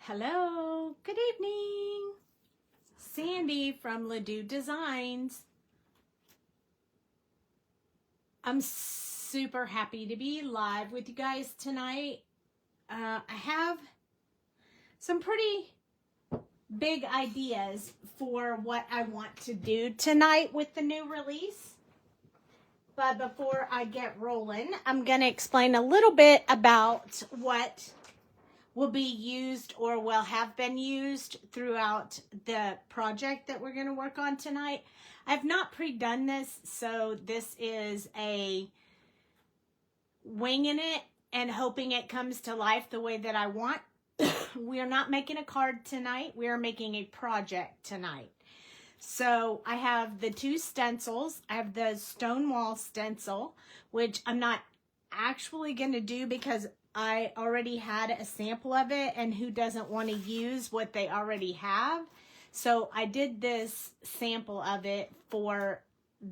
Hello, good evening. Sandy from Ledoux Designs. I'm super happy to be live with you guys tonight. I have some pretty big ideas for what I want to do tonight with the new release. But before I get rolling, I'm going to explain a little bit about what will be used or will have been used throughout the project that we're going to work on tonight. I've not pre-done this, so this is a winging it and hoping it comes to life the way that I want. We are not making a card tonight. We are making a project tonight. So I have the two stencils. I have the Stonewall stencil, which I'm not actually going to do because I already had a sample of it, and who doesn't want to use what they already have? So I did this sample of it for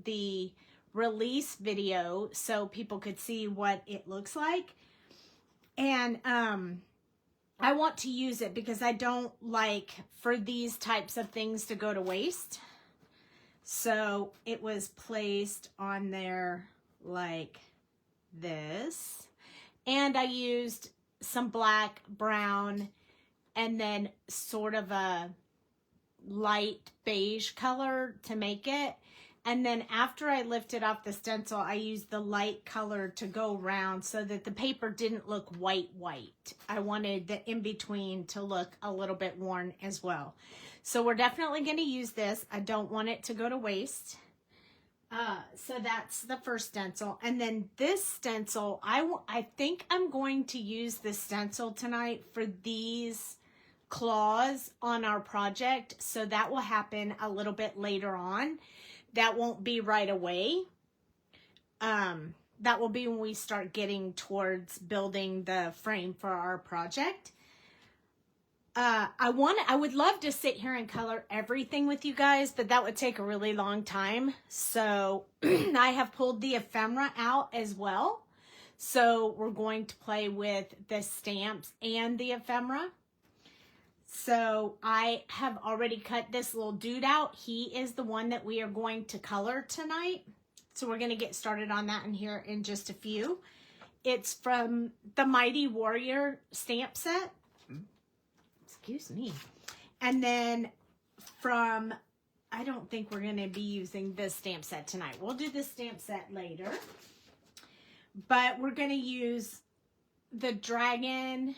the release video so people could see what it looks like. And I want to use it because I don't like for these types of things to go to waste. So it was placed on there like this. And I used some black, brown, and then sort of a light beige color to make it. And then after I lifted off the stencil, I used the light color to go around so that the paper didn't look white. I wanted the in-between to look a little bit worn as well. So we're definitely going to use this. I don't want it to go to waste. So that's the first stencil. And then this stencil, I think I'm going to use this stencil tonight for these claws on our project. So that will happen a little bit later on. That won't be right away. That will be when we start getting towards building the frame for our project. I would love to sit here and color everything with you guys, but that would take a really long time. So I have pulled the ephemera out as well. So we're going to play with the stamps and the ephemera. So I have already cut this little dude out. He is the one that we are going to color tonight. So we're going to get started on that in here in just a few. It's from the Mighty Warrior stamp set. Excuse me. And then from, I don't think we're going to be using this stamp set tonight. We'll do the stamp set later. But we're going to use the dragon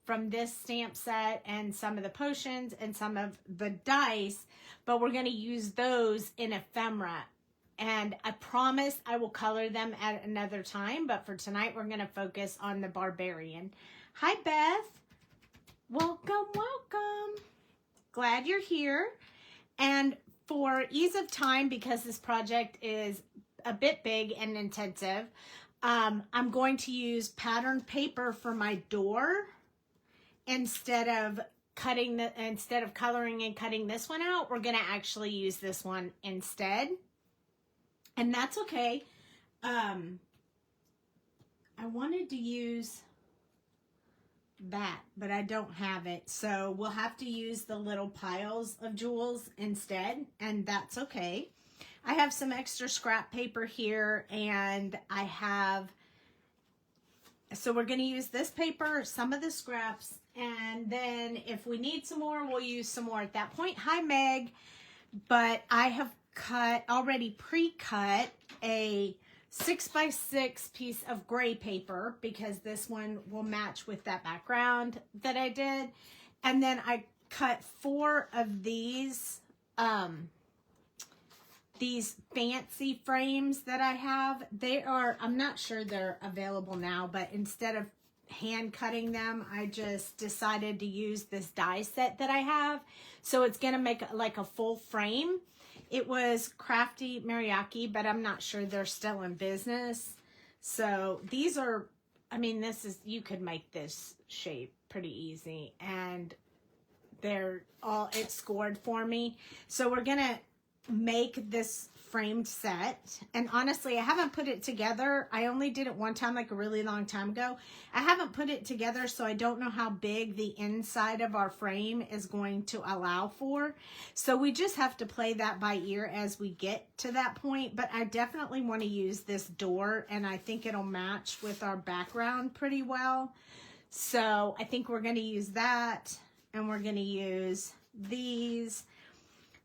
from this stamp set and some of the potions and some of the dice. But we're going to use those in ephemera. And I promise I will color them at another time. But for tonight, we're going to focus on the barbarian. Hi, Beth. Welcome, welcome. Glad you're here. And for ease of time, because this project is a bit big and intensive, I'm going to use patterned paper for my door instead of coloring and cutting this one out. We're going to actually use this one instead. And that's okay. I wanted to use that, but I don't have it, so we'll have to use the little piles of jewels instead, and that's okay. I have some extra scrap paper here, and so we're going to use this paper, some of the scraps, and then if we need some more, we'll use some more at that point. Hi, Meg. But I have already pre-cut a 6x6 piece of gray paper because this one will match with that background that I did. And then I cut 4 of these fancy frames that I have. I'm not sure they're available now, but instead of hand cutting them, I just decided to use this die set that I have. So it's going to make like a full frame. It was Crafty Mariaki, but I'm not sure they're still in business. So these are, you could make this shape pretty easy. And it scored for me. So we're going to make this framed set. And honestly, I haven't put it together. I only did it one time, like a really long time ago. I haven't put it together, so I don't know how big the inside of our frame is going to allow for. So we just have to play that by ear as we get to that point. But I definitely want to use this door, and I think it'll match with our background pretty well. So I think we're going to use that, and we're going to use these.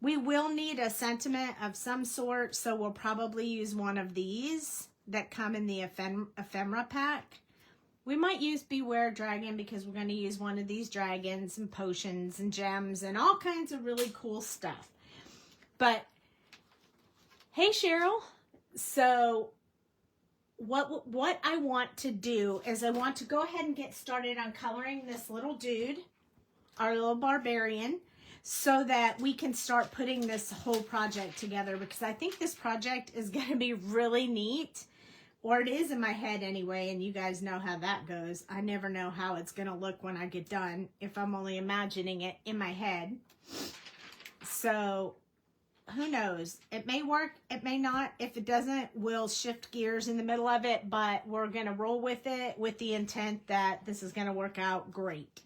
We will need a sentiment of some sort, so we'll probably use one of these that come in the ephemera pack. We might use Beware Dragon because we're going to use one of these dragons and potions and gems and all kinds of really cool stuff. But, hey Cheryl, so what I want to do is I want to go ahead and get started on coloring this little dude, our little barbarian, so that we can start putting this whole project together, because I think this project is going to be really neat, or it is in my head anyway, and you guys know how that goes. I never know how it's going to look when I get done if I'm only imagining it in my head. So who knows? It may work, it may not. If it doesn't, we'll shift gears in the middle of it, but we're going to roll with it with the intent that this is going to work out great.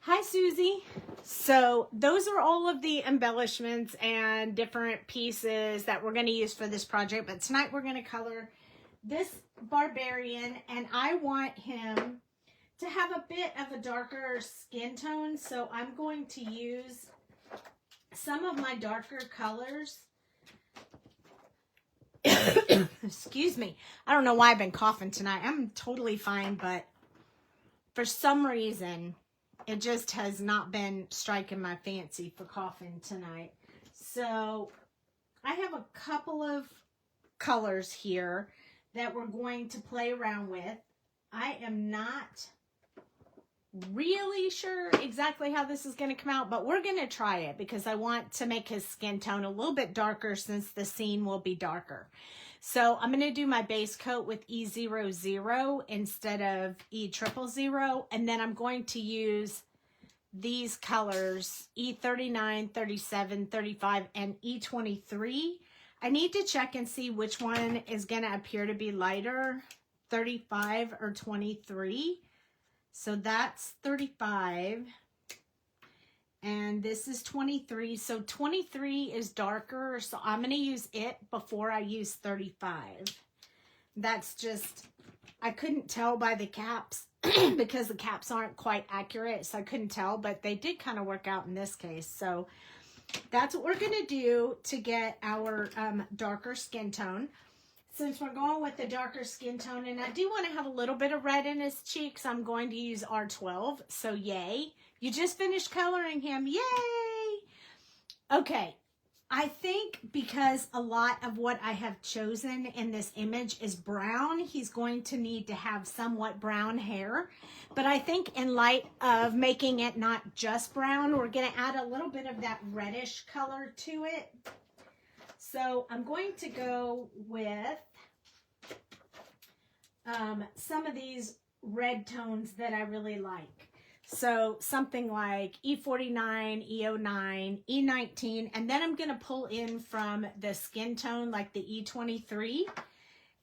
Hi, Susie. So those are all of the embellishments and different pieces that we're going to use for this project. But tonight we're going to color this barbarian, and I want him to have a bit of a darker skin tone. So I'm going to use some of my darker colors. Excuse me. I don't know why I've been coughing tonight. I'm totally fine, but for some reason, it just has not been striking my fancy for coughing tonight. So I have a couple of colors here that we're going to play around with. I am not really sure exactly how this is going to come out, but we're going to try it because I want to make his skin tone a little bit darker since the scene will be darker. So I'm going to do my base coat with E00 instead of E000, and then I'm going to use these colors, E39, 37, 35, and E23. I need to check and see which one is going to appear to be lighter, 35 or 23. So that's 35. And this is 23. So 23 is darker. So I'm going to use it before I use 35. That's just, I couldn't tell by the caps because the caps aren't quite accurate. So I couldn't tell, but they did kind of work out in this case. So that's what we're going to do to get our darker skin tone. Since we're going with the darker skin tone, and I do want to have a little bit of red in his cheeks, I'm going to use R12. So yay. You just finished coloring him. Yay! Okay. I think because a lot of what I have chosen in this image is brown, he's going to need to have somewhat brown hair. But I think in light of making it not just brown, we're going to add a little bit of that reddish color to it. So I'm going to go with some of these red tones that I really like. So something like E49, E09, E19, and then I'm going to pull in from the skin tone like the E23,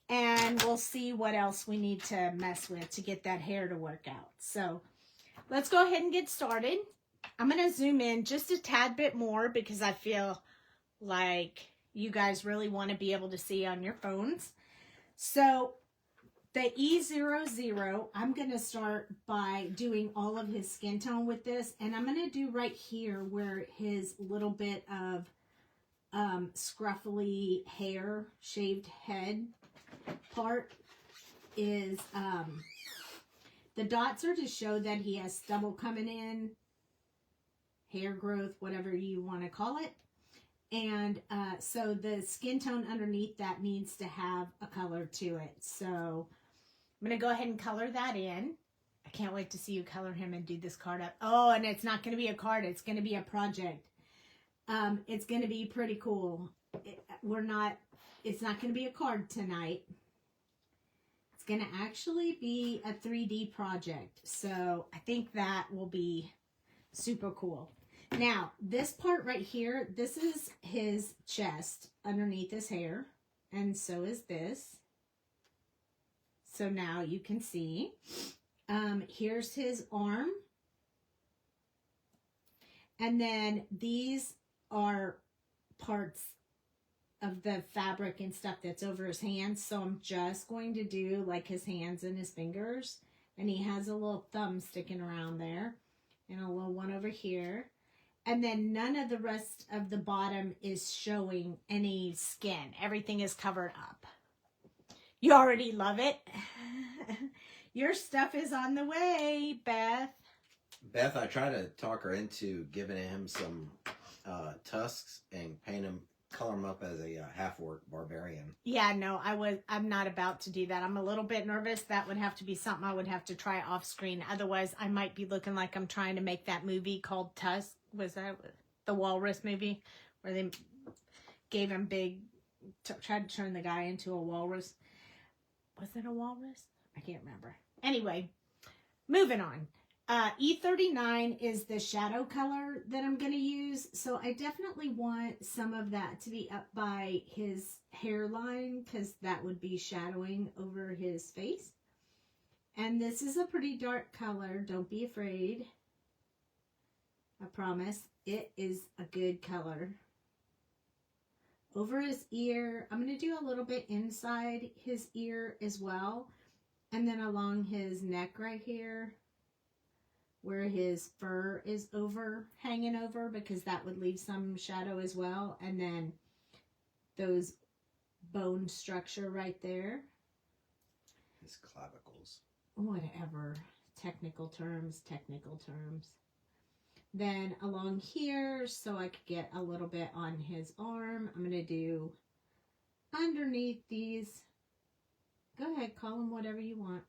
and we'll see what else we need to mess with to get that hair to work out. So let's go ahead and get started. I'm going to zoom in just a tad bit more because I feel like you guys really want to be able to see on your phones. So the E00, I'm going to start by doing all of his skin tone with this. And I'm going to do right here where his little bit of scruffly hair, shaved head part is, the dots are to show that he has stubble coming in, hair growth, whatever you want to call it. And so the skin tone underneath that needs to have a color to it. So I'm going to go ahead and color that in. I can't wait to see you color him and do this card up. Oh, and it's not going to be a card. It's going to be a project. It's going to be pretty cool. It's not going to be a card tonight. It's going to actually be a 3D project. So I think that will be super cool. Now, this part right here, this is his chest underneath his hair. And so is this. So now you can see. Here's his arm. And then these are parts of the fabric and stuff that's over his hands. So I'm just going to do like his hands and his fingers. And he has a little thumb sticking around there. And a little one over here. And then none of the rest of the bottom is showing any skin. Everything is covered up. You already love it. Your stuff is on the way, Beth. Beth, I try to talk her into giving him some tusks and color him up as a half-orc barbarian. Yeah, no, I'm not about to do that. I'm a little bit nervous. That would have to be something I would have to try off screen. Otherwise, I might be looking like I'm trying to make that movie called Tusk. Was that the walrus movie where they gave him tried to turn the guy into a walrus? Was it a walrus? I can't remember. Anyway, moving on. E39 is the shadow color that I'm going to use. So I definitely want some of that to be up by his hairline because that would be shadowing over his face. And this is a pretty dark color. Don't be afraid. I promise. It is a good color. Over his ear, I'm going to do a little bit inside his ear as well. And then along his neck right here, where his fur is hanging over, because that would leave some shadow as well. And then those bone structure right there. His clavicles. Whatever. Technical terms. Then along here, so I could get a little bit on his arm, I'm going to do underneath these. Go ahead, call them whatever you want.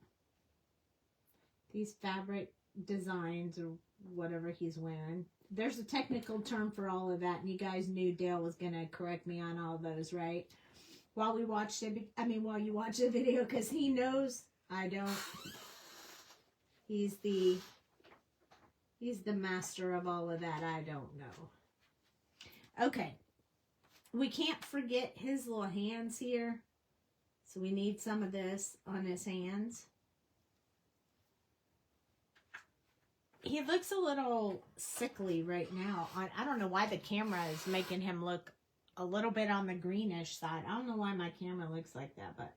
These fabric designs or whatever he's wearing. There's a technical term for all of that, and you guys knew Dale was going to correct me on all those, right? While you watch the video, because he knows, I don't. He's the master of all of that. I don't know. Okay. We can't forget his little hands here. So we need some of this on his hands. He looks a little sickly right now. I don't know why the camera is making him look a little bit on the greenish side. I don't know why my camera looks like that, but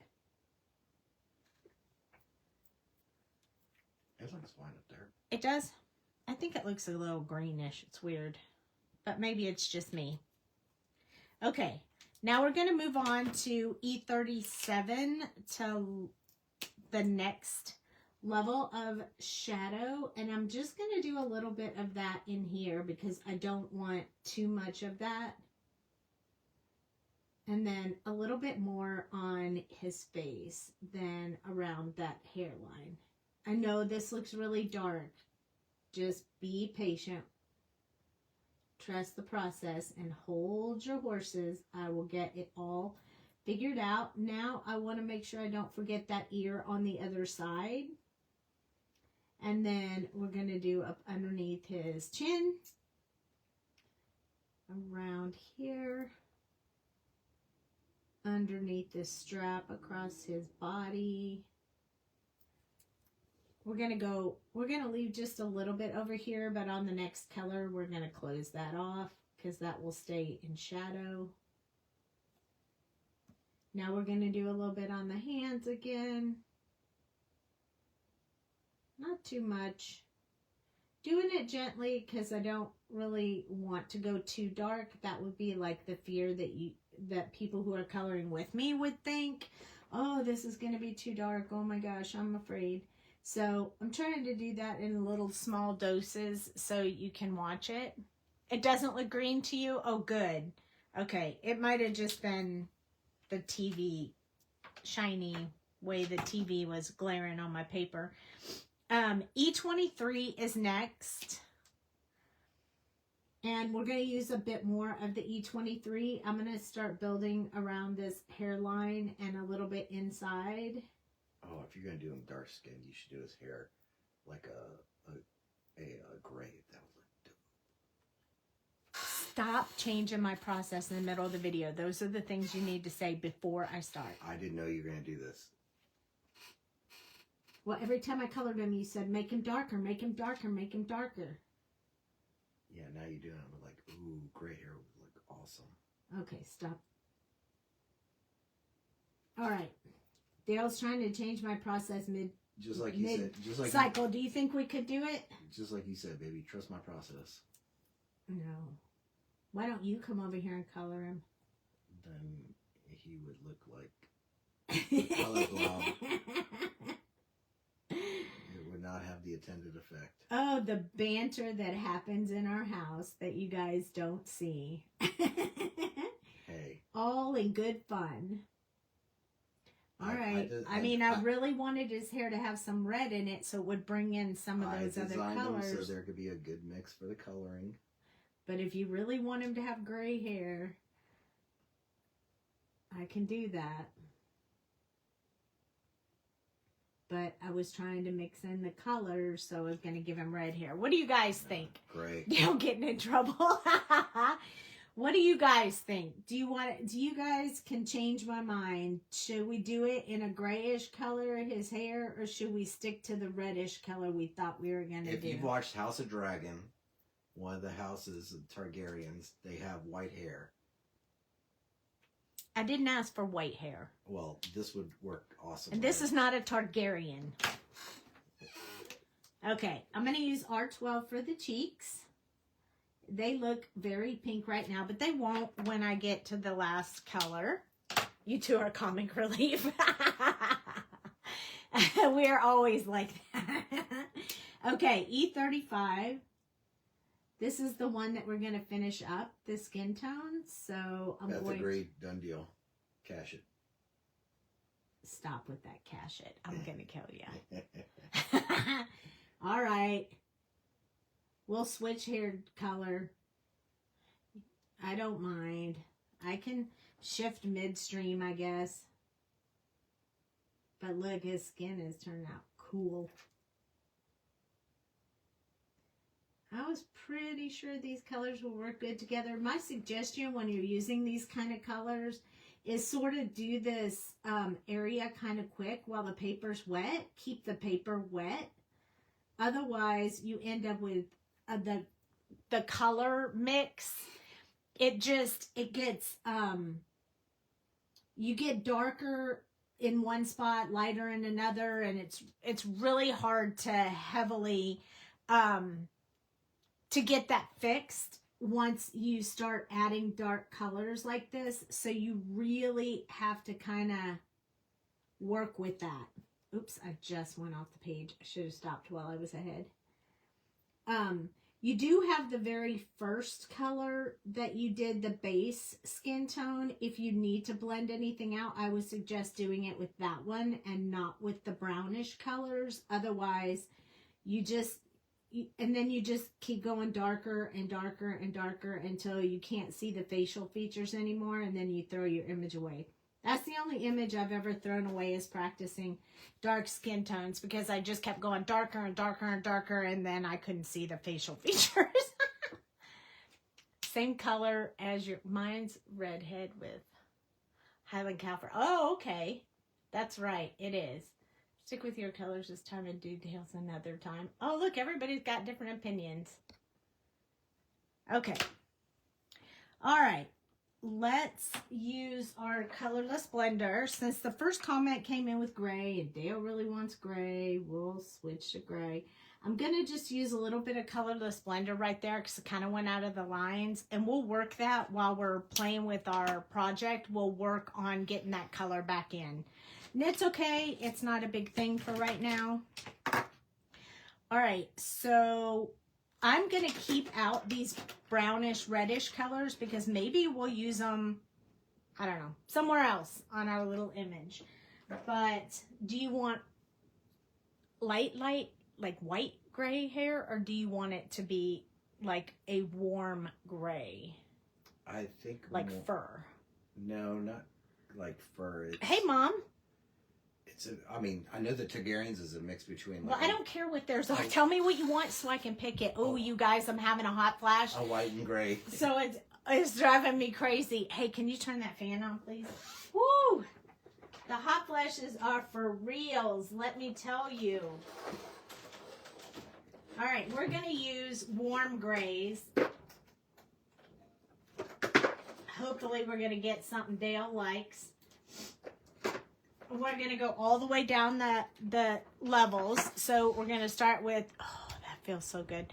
it looks fine up there. It does? I think it looks a little greenish. It's weird. But maybe it's just me. Okay. Now we're going to move on to E37 to the next level of shadow. And I'm just going to do a little bit of that in here because I don't want too much of that. And then a little bit more on his face than around that hairline. I know this looks really dark. Just be patient. Trust the process and hold your horses. I will get it all figured out. Now I want to make sure I don't forget that ear on the other side. And then we're going to do up underneath his chin. Around here. Underneath this strap across his body. We're going to leave just a little bit over here, but on the next color, we're going to close that off because that will stay in shadow. Now we're going to do a little bit on the hands again. Not too much. Doing it gently because I don't really want to go too dark. That would be like the fear that people who are coloring with me would think, oh, this is going to be too dark. Oh my gosh, I'm afraid. So I'm trying to do that in little small doses so you can watch it. It doesn't look green to you? Oh, good. Okay, it might have just been the TV, shiny way the TV was glaring on my paper. E23 is next. And we're going to use a bit more of the E23. I'm going to start building around this hairline and a little bit inside. Oh, if you're going to do him dark skin, you should do his hair like a gray. That would look dope. stop changing my process in the middle of the video. Those are the things you need to say before I start. I didn't know you were going to do this. Well, every time I colored him, you said, make him darker, make him darker, make him darker. Yeah, now you're doing it with like, ooh, gray hair would look awesome. Okay, stop. All right. Dale's trying to change my process Just like you said. Just like cycle. Do you think we could do it? Just like you said, baby. Trust my process. No. Why don't you come over here and color him? Then he would look like color blob. It would not have the intended effect. Oh, the banter that happens in our house that you guys don't see. Hey. All in good fun. All right. I really wanted his hair to have some red in it so it would bring in some of those other colors. So there could be a good mix for the coloring. But if you really want him to have gray hair, I can do that. But I was trying to mix in the colors, so I was going to give him red hair. What do you guys think? Great. Dale getting in trouble. What do you guys think? Do you guys can change my mind? Should we do it in a grayish color, his hair, or should we stick to the reddish color we thought we were going to do? If you've watched House of Dragon, one of the houses of Targaryens, they have white hair. I didn't ask for white hair. Well, this would work awesome. And this is not a Targaryen. Okay, I'm going to use R12 for the cheeks. They look very pink right now, but they won't when I get to the last color. You two are comic relief. We are always like that. Okay, E35. This is the one that we're going to finish up, the skin tone. So I'm That's going a great done deal. Cash it. Stop with that cash it. I'm going to kill you. All right. We'll switch hair color. I don't mind. I can shift midstream, I guess. But look, his skin has turned out cool. I was pretty sure these colors will work good together. My suggestion when you're using these kind of colors is sort of do this area kind of quick while the paper's wet. Keep the paper wet. Otherwise, you end up with the color mix. It gets, you get darker in one spot, lighter in another, and it's really hard to heavily, to get that fixed once you start adding dark colors like this. So you really have to kind of work with that. Oops, I just went off the page. I should have stopped while I was ahead. You do have the very first color that you did, the base skin tone. If you need to blend anything out, I would suggest doing it with that one and not with the brownish colors. Otherwise, and then you just keep going darker and darker and darker until you can't see the facial features anymore, and then you throw your image away. That's the only image I've ever thrown away is practicing dark skin tones, because I just kept going darker and darker and darker, and then I couldn't see the facial features. Same color as mine's redhead with Highland California. Oh, okay. That's right. It is. Stick with your colors this time and do details another time. Oh, look, everybody's got different opinions. Okay. All right. Let's use our colorless blender. Since the first comment came in with gray and Dale really wants gray, we'll switch to gray. I'm going to just use a little bit of colorless blender right there because it kind of went out of the lines. And we'll work that while we're playing with our project. We'll work on getting that color back in. And it's okay. It's not a big thing for right now. All right. So I'm going to keep out these brownish, reddish colors because maybe we'll use them, I don't know, somewhere else on our little image. But do you want light, like white gray hair, or do you want it to be like a warm gray? I think like fur. No, not like fur. Hey, Mom. I mean, I know the Targaryens is a mix between. Well, I don't care what theirs are. Tell me what you want so I can pick it. Oh, you guys, I'm having a hot flash. A white and gray. So it's It's driving me crazy. Hey, can you turn that fan on, please? Woo! The hot flashes are for reals, let me tell you. All right, we're going to use warm grays. Hopefully we're going to get something Dale likes. We're going to go all the way down the levels. So we're going to start with, oh, that feels so good.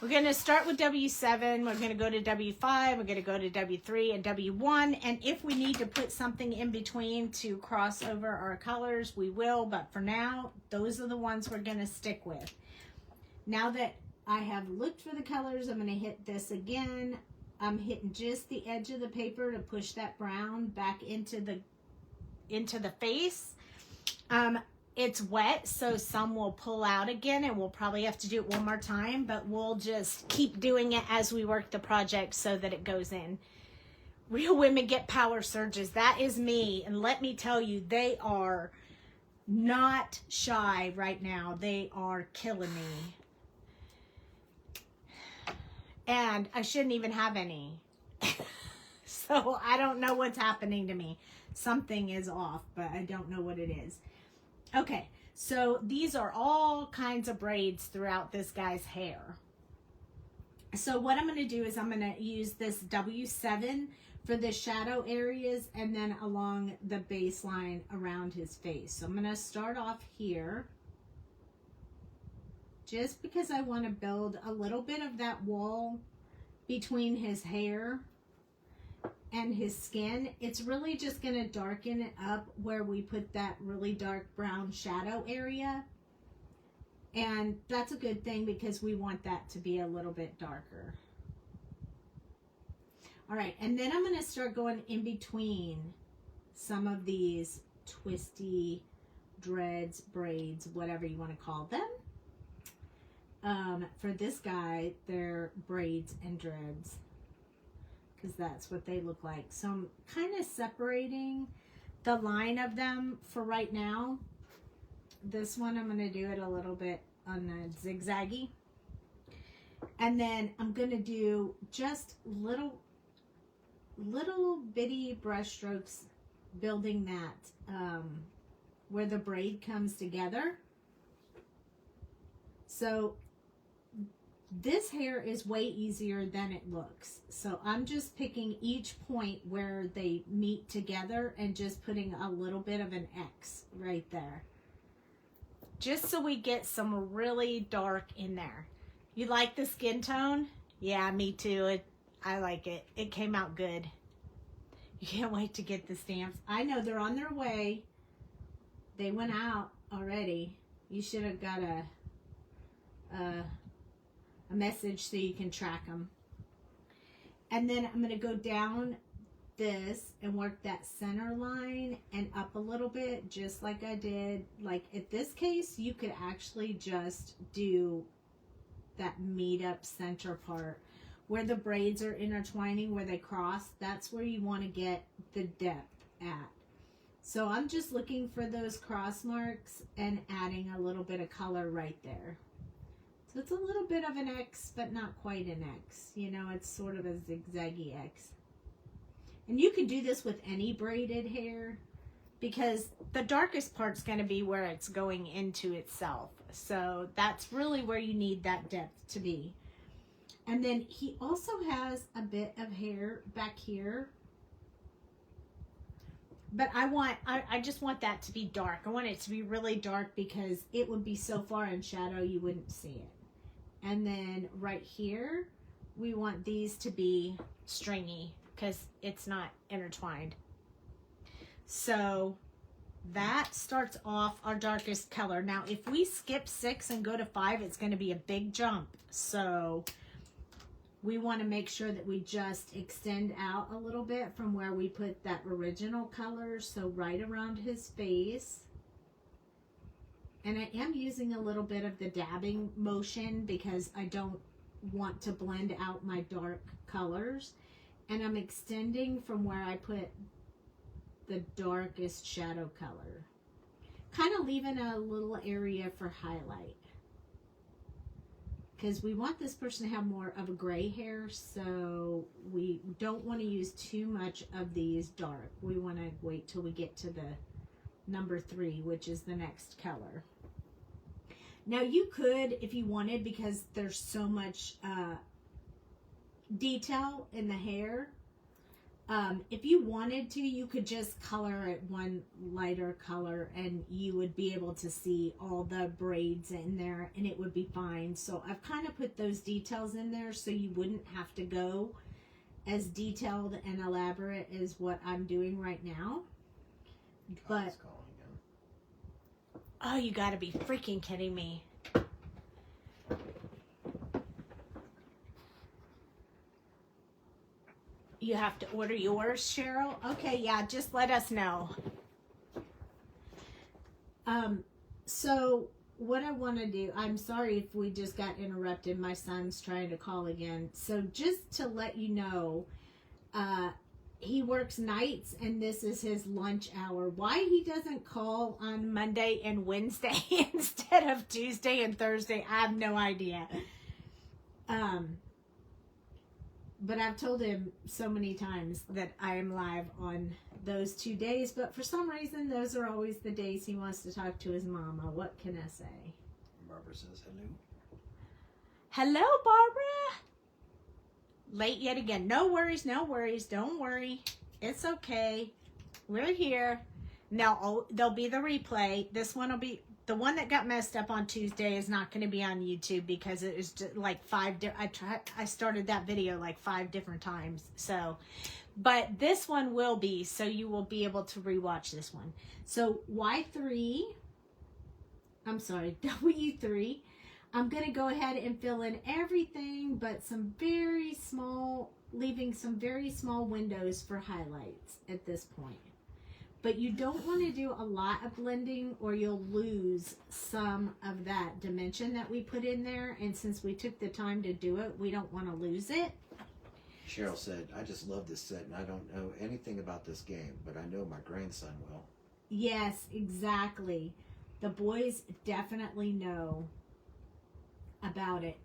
We're going to start with W7. We're going to go to W5. We're going to go to W3 and W1. And if we need to put something in between to cross over our colors, we will. But for now, those are the ones we're going to stick with. Now that I have looked for the colors, I'm going to hit this again. I'm hitting just the edge of the paper to push that brown back into the face. It's wet, so some will pull out again, and we'll probably have to do it one more time, but we'll just keep doing it as we work the project so that it goes in. Real women get power surges. That is me, and let me tell you, they are not shy right now. They are killing me. And I shouldn't even have any. So I don't know what's happening to me. Something is off, but I don't know what it is. Okay, so these are all kinds of braids throughout this guy's hair. So what I'm going to do is I'm going to use this W7 for the shadow areas and then along the baseline around his face. So I'm going to start off here. Just because I want to build a little bit of that wall between his hair and his skin. It's really just going to darken it up where we put that really dark brown shadow area. And that's a good thing because we want that to be a little bit darker. All right, and then I'm going to start going in between some of these twisty dreads, braids, whatever you want to call them. For this guy, they're braids and dreads because that's what they look like. So I'm kind of separating the line of them for right now. This one, I'm going to do it a little bit on the zigzaggy. And then I'm going to do just little bitty brush strokes building that where the braid comes together. So this hair is way easier than it looks. So I'm just picking each point where they meet together and just putting a little bit of an X right there. Just so we get some really dark in there. You like the skin tone? Yeah, me too. I like it. It came out good. You can't wait to get the stamps. I know they're on their way. They went out already. You should have got a message so you can track them. And then I'm going to go down this and work that center line and up a little bit, just like I did. Like in this case, you could actually just do that meet up center part where the braids are intertwining, where they cross. That's where you want to get the depth at. So I'm just looking for those cross marks and adding a little bit of color right there. So it's a little bit of an X, but not quite an X. You know, it's sort of a zigzaggy X. And you could do this with any braided hair because the darkest part's going to be where it's going into itself. So that's really where you need that depth to be. And then he also has a bit of hair back here. But I just want that to be dark. I want it to be really dark because it would be so far in shadow you wouldn't see it. And then right here, we want these to be stringy because it's not intertwined. So that starts off our darkest color. Now, if we skip 6 and go to 5, it's going to be a big jump. So we want to make sure that we just extend out a little bit from where we put that original color. So right around his face. And I am using a little bit of the dabbing motion because I don't want to blend out my dark colors. And I'm extending from where I put the darkest shadow color. Kind of leaving a little area for highlight. because we want this person to have more of a gray hair, so we don't want to use too much of these dark. We want to wait till we get to the number 3, which is the next color. Now you could, if you wanted, because there's so much detail in the hair, if you wanted to, you could just color it one lighter color and you would be able to see all the braids in there and it would be fine. So I've kind of put those details in there so you wouldn't have to go as detailed and elaborate as what I'm doing right now. But, oh, you gotta be freaking kidding me. You have to order yours, Cheryl? Okay, yeah, just let us know. So what I want to do, I'm sorry if we just got interrupted. My son's trying to call again. So just to let you know, he works nights and this is his lunch hour. Why he doesn't call on Monday and Wednesday instead of Tuesday and Thursday, I have no idea. But I've told him so many times that I am live on those 2 days. But for some reason, those are always the days he wants to talk to his mama. What can I say? Barbara says hello. Hello, Barbara. Late yet again. No worries, no worries. Don't worry. It's okay. We're here. Now, there'll be the replay. This one will be... The one that got messed up on Tuesday is not going to be on YouTube because it was just like I started that video like 5 different times. So, but this one will be, so you will be able to rewatch this one. So W3, I'm going to go ahead and fill in everything but some very small, leaving some very small windows for highlights at this point. But you don't want to do a lot of blending or you'll lose some of that dimension that we put in there. And since we took the time to do it, we don't want to lose it. Cheryl said, I just love this set and I don't know anything about this game, but I know my grandson will. Yes, exactly. The boys definitely know about it.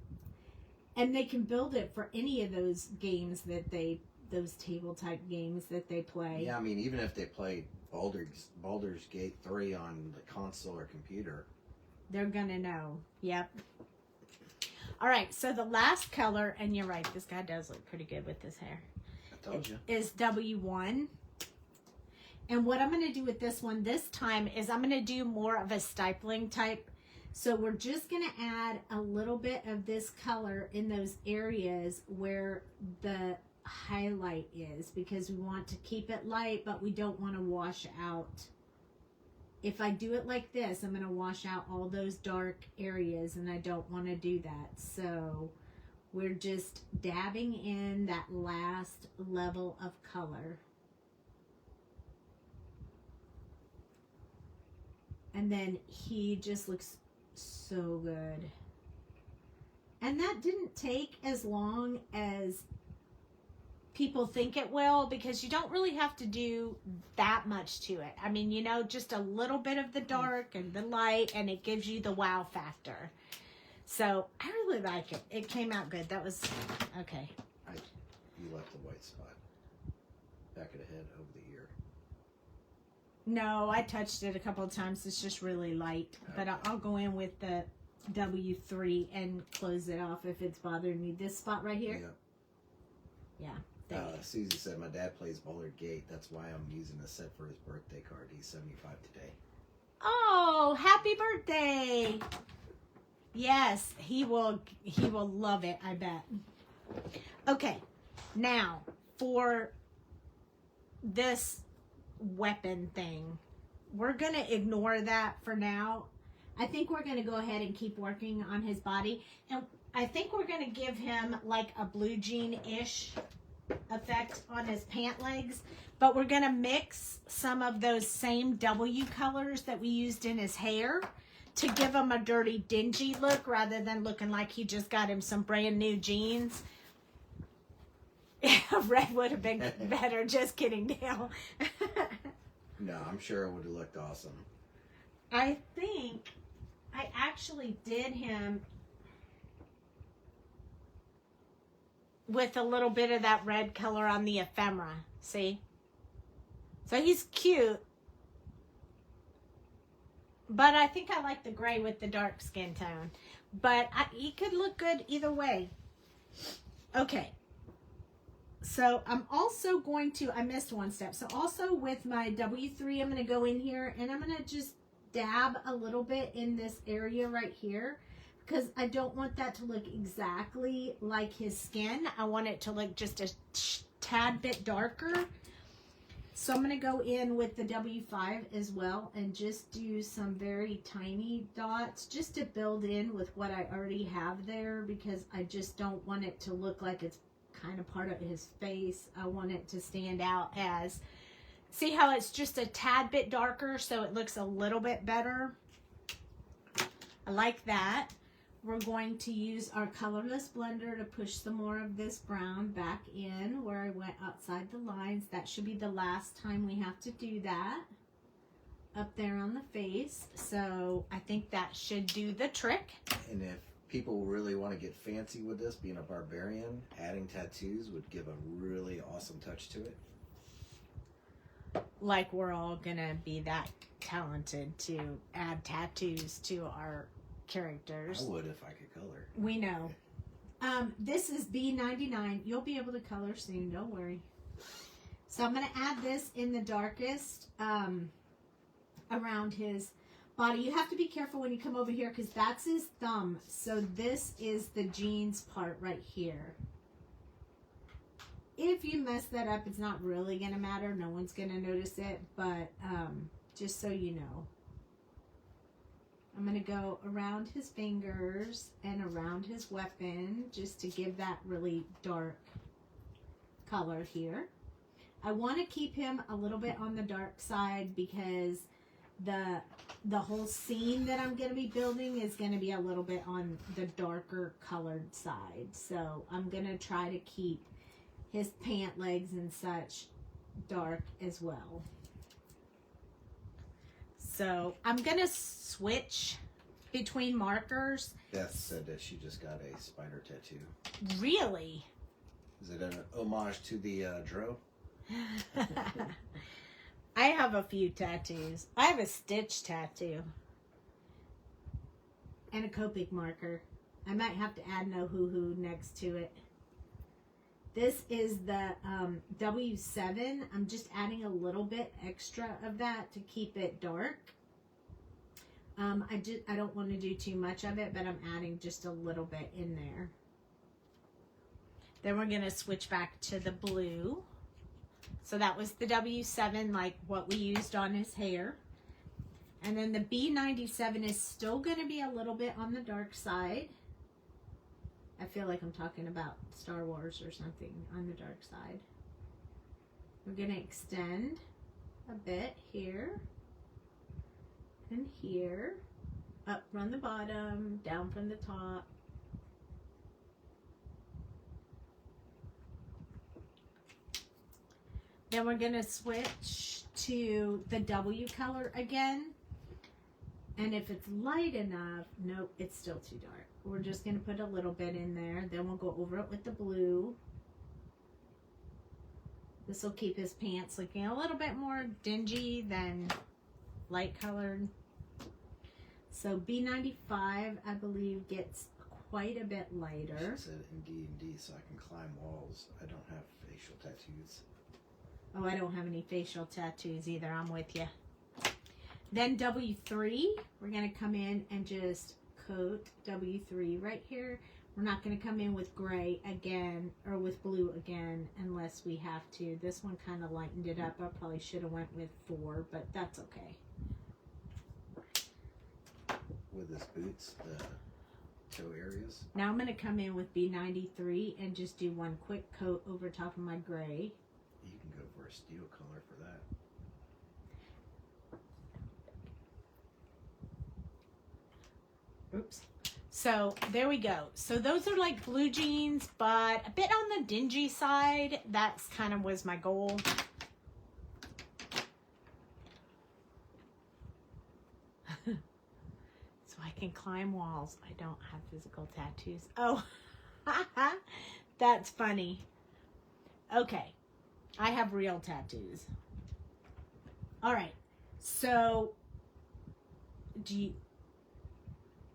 And they can build it for any of those games that those table type games that they play. Yeah, I mean, even if they played Baldur's Gate 3 on the console or computer, they're gonna know. Yep. All right, so the last color, and you're right, this guy does look pretty good with his hair. I told you. Is W1. And what I'm gonna do with this one this time is I'm gonna do more of a stippling type. So we're just gonna add a little bit of this color in those areas where the highlight is, because we want to keep it light, but we don't want to wash out. If I do it like this, I'm going to wash out all those dark areas, and I don't want to do that. So we're just dabbing in that last level of color. And then he just looks so good. And that didn't take as long as people think it will, because you don't really have to do that much to it. I mean, you know, just a little bit of the dark and the light, and it gives you the wow factor. So I really like it. It came out good. That was okay. You left the white spot back of the head, over the ear. No, I touched it a couple of times. It's just really light. Okay. But I'll go in with the W3 and close it off if it's bothering me. This spot right here? Yeah. Susie said, my dad plays Baldur's Gate. That's why I'm using a set for his birthday card. He's 75 today. Oh, happy birthday. Yes, he will love it, I bet. Okay, now for this weapon thing, we're going to ignore that for now. I think we're going to go ahead and keep working on his body. And I think we're going to give him like a blue jean-ish effect on his pant legs, but we're going to mix some of those same W colors that we used in his hair to give him a dirty, dingy look rather than looking like he just got him some brand new jeans. Red would have been better. Just kidding, Dale. No, I'm sure it would have looked awesome. I think I actually did him with a little bit of that red color on the ephemera. See? So he's cute. But I think I like the gray with the dark skin tone. But he could look good either way. Okay. So I'm also going to, I missed one step. So also with my W3, I'm going to go in here and I'm going to just dab a little bit in this area right here. Because I don't want that to look exactly like his skin. I want it to look just a tad bit darker. So I'm going to go in with the W5 as well and just do some very tiny dots just to build in with what I already have there, because I just don't want it to look like it's kind of part of his face. I want it to stand out as, see how it's just a tad bit darker so it looks a little bit better. I like that. We're going to use our colorless blender to push some more of this brown back in where I went outside the lines. That should be the last time we have to do that up there on the face. So I think that should do the trick. And if people really want to get fancy with this, being a barbarian, adding tattoos would give a really awesome touch to it. Like we're all gonna be that talented to add tattoos to our characters. I would if I could color. We know. This is B99. You'll be able to color soon, don't worry. So I'm going to add this in the darkest around his body. You have to be careful when you come over here because that's his thumb. So this is the jeans part right here. If you mess that up, it's not really going to matter. No one's going to notice it, but just so you know. I'm going to go around his fingers and around his weapon just to give that really dark color here. I want to keep him a little bit on the dark side because the whole scene that I'm going to be building is going to be a little bit on the darker colored side. So I'm going to try to keep his pant legs and such dark as well. So I'm going to switch between markers. Beth said that she just got a spider tattoo. Really? Is it an homage to the Dro? I have a few tattoos. I have a Stitch tattoo. And a Copic marker. I might have to add no hoo-hoo next to it. This is the W7. I'm just adding a little bit extra of that to keep it dark. I don't want to do too much of it, but I'm adding just a little bit in there. Then we're going to switch back to the blue. So that was the W7, like what we used on his hair. And then the B97 is still going to be a little bit on the dark side. I feel like I'm talking about Star Wars or something on the dark side. We're going to extend a bit here and here, up from the bottom, down from the top. Then we're going to switch to the W color again. And if it's light enough, nope, it's still too dark. We're just going to put a little bit in there. Then we'll go over it with the blue. This will keep his pants looking a little bit more dingy than light colored. So B95, I believe, gets quite a bit lighter. She said in D&D so I can climb walls. I don't have facial tattoos. Oh, I don't have any facial tattoos either. I'm with you. Then W3, we're going to come in and just coat W3 right here. We're not going to come in with gray again or with blue again unless we have to. This one kind of lightened it up. I probably should have went with 4, but that's okay. With his boots, the toe areas. Now I'm going to come in with B93 and just do one quick coat over top of my gray. You can go for a steel color for that. Oops. So there we go. So those are like blue jeans, but a bit on the dingy side. That's kind of was my goal. So I can climb walls. I don't have physical tattoos. Oh, That's funny. Okay. I have real tattoos. All right. So,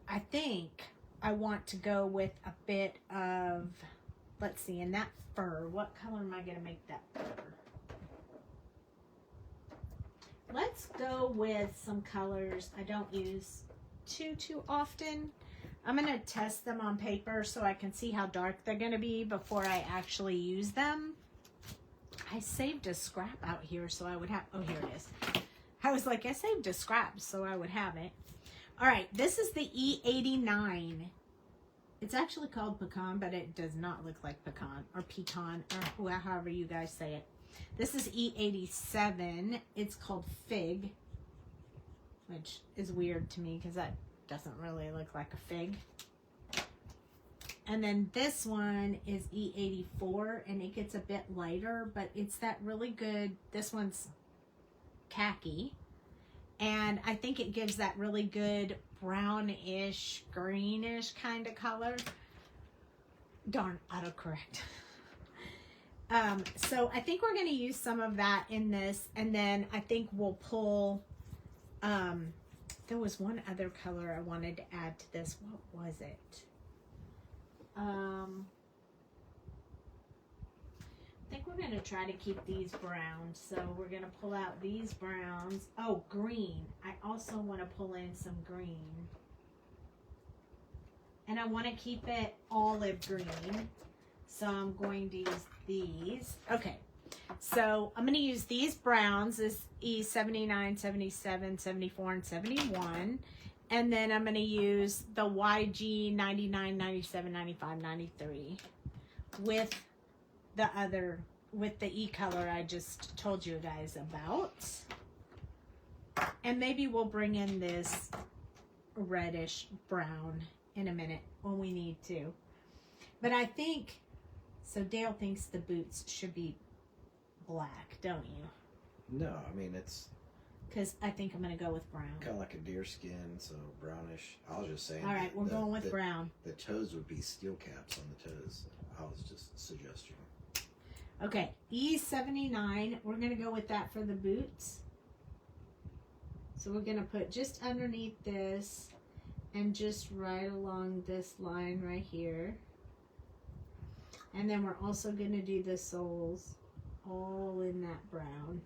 I think I want to go with a bit of, let's see, in that fur. What color am I going to make that fur? Let's go with some colors I don't use too often. I'm going to test them on paper so I can see how dark they're going to be before I actually use them. I saved a scrap out here so I would have, oh, here it is. I was like, I saved a scrap so I would have it. All right, this is the E89. It's actually called pecan, but it does not look like pecan or however you guys say it. This is E87. It's called fig, which is weird to me because that doesn't really look like a fig. And then this one is E84, and it gets a bit lighter, but it's that really good, this one's khaki. And I think it gives that really good brownish, greenish kind of color. Darn, autocorrect. So I think we're going to use some of that in this. And then I think we'll pull, there was one other color I wanted to add to this. What was it? I think we're going to try to keep these browns. So we're going to pull out these browns. Oh, green. I also want to pull in some green. And I want to keep it olive green. So I'm going to use these. Okay. So I'm going to use these browns. This E79, 77, 74, and 71. And then I'm going to use the YG 99, 97, 95, 93 with the other, with the E color I just told you guys about. And maybe we'll bring in this reddish brown in a minute when we need to. But I think, so Dale thinks the boots should be black, don't you? No, I mean, it's because I think I'm going to go with brown. kind of like a deer skin, so brownish. I was just saying. All right, we're going with brown. The toes would be steel caps on the toes. I was just suggesting. Okay, E79, we're going to go with that for the boots. So we're going to put just underneath this and just right along this line right here. And then we're also going to do the soles all in that brown.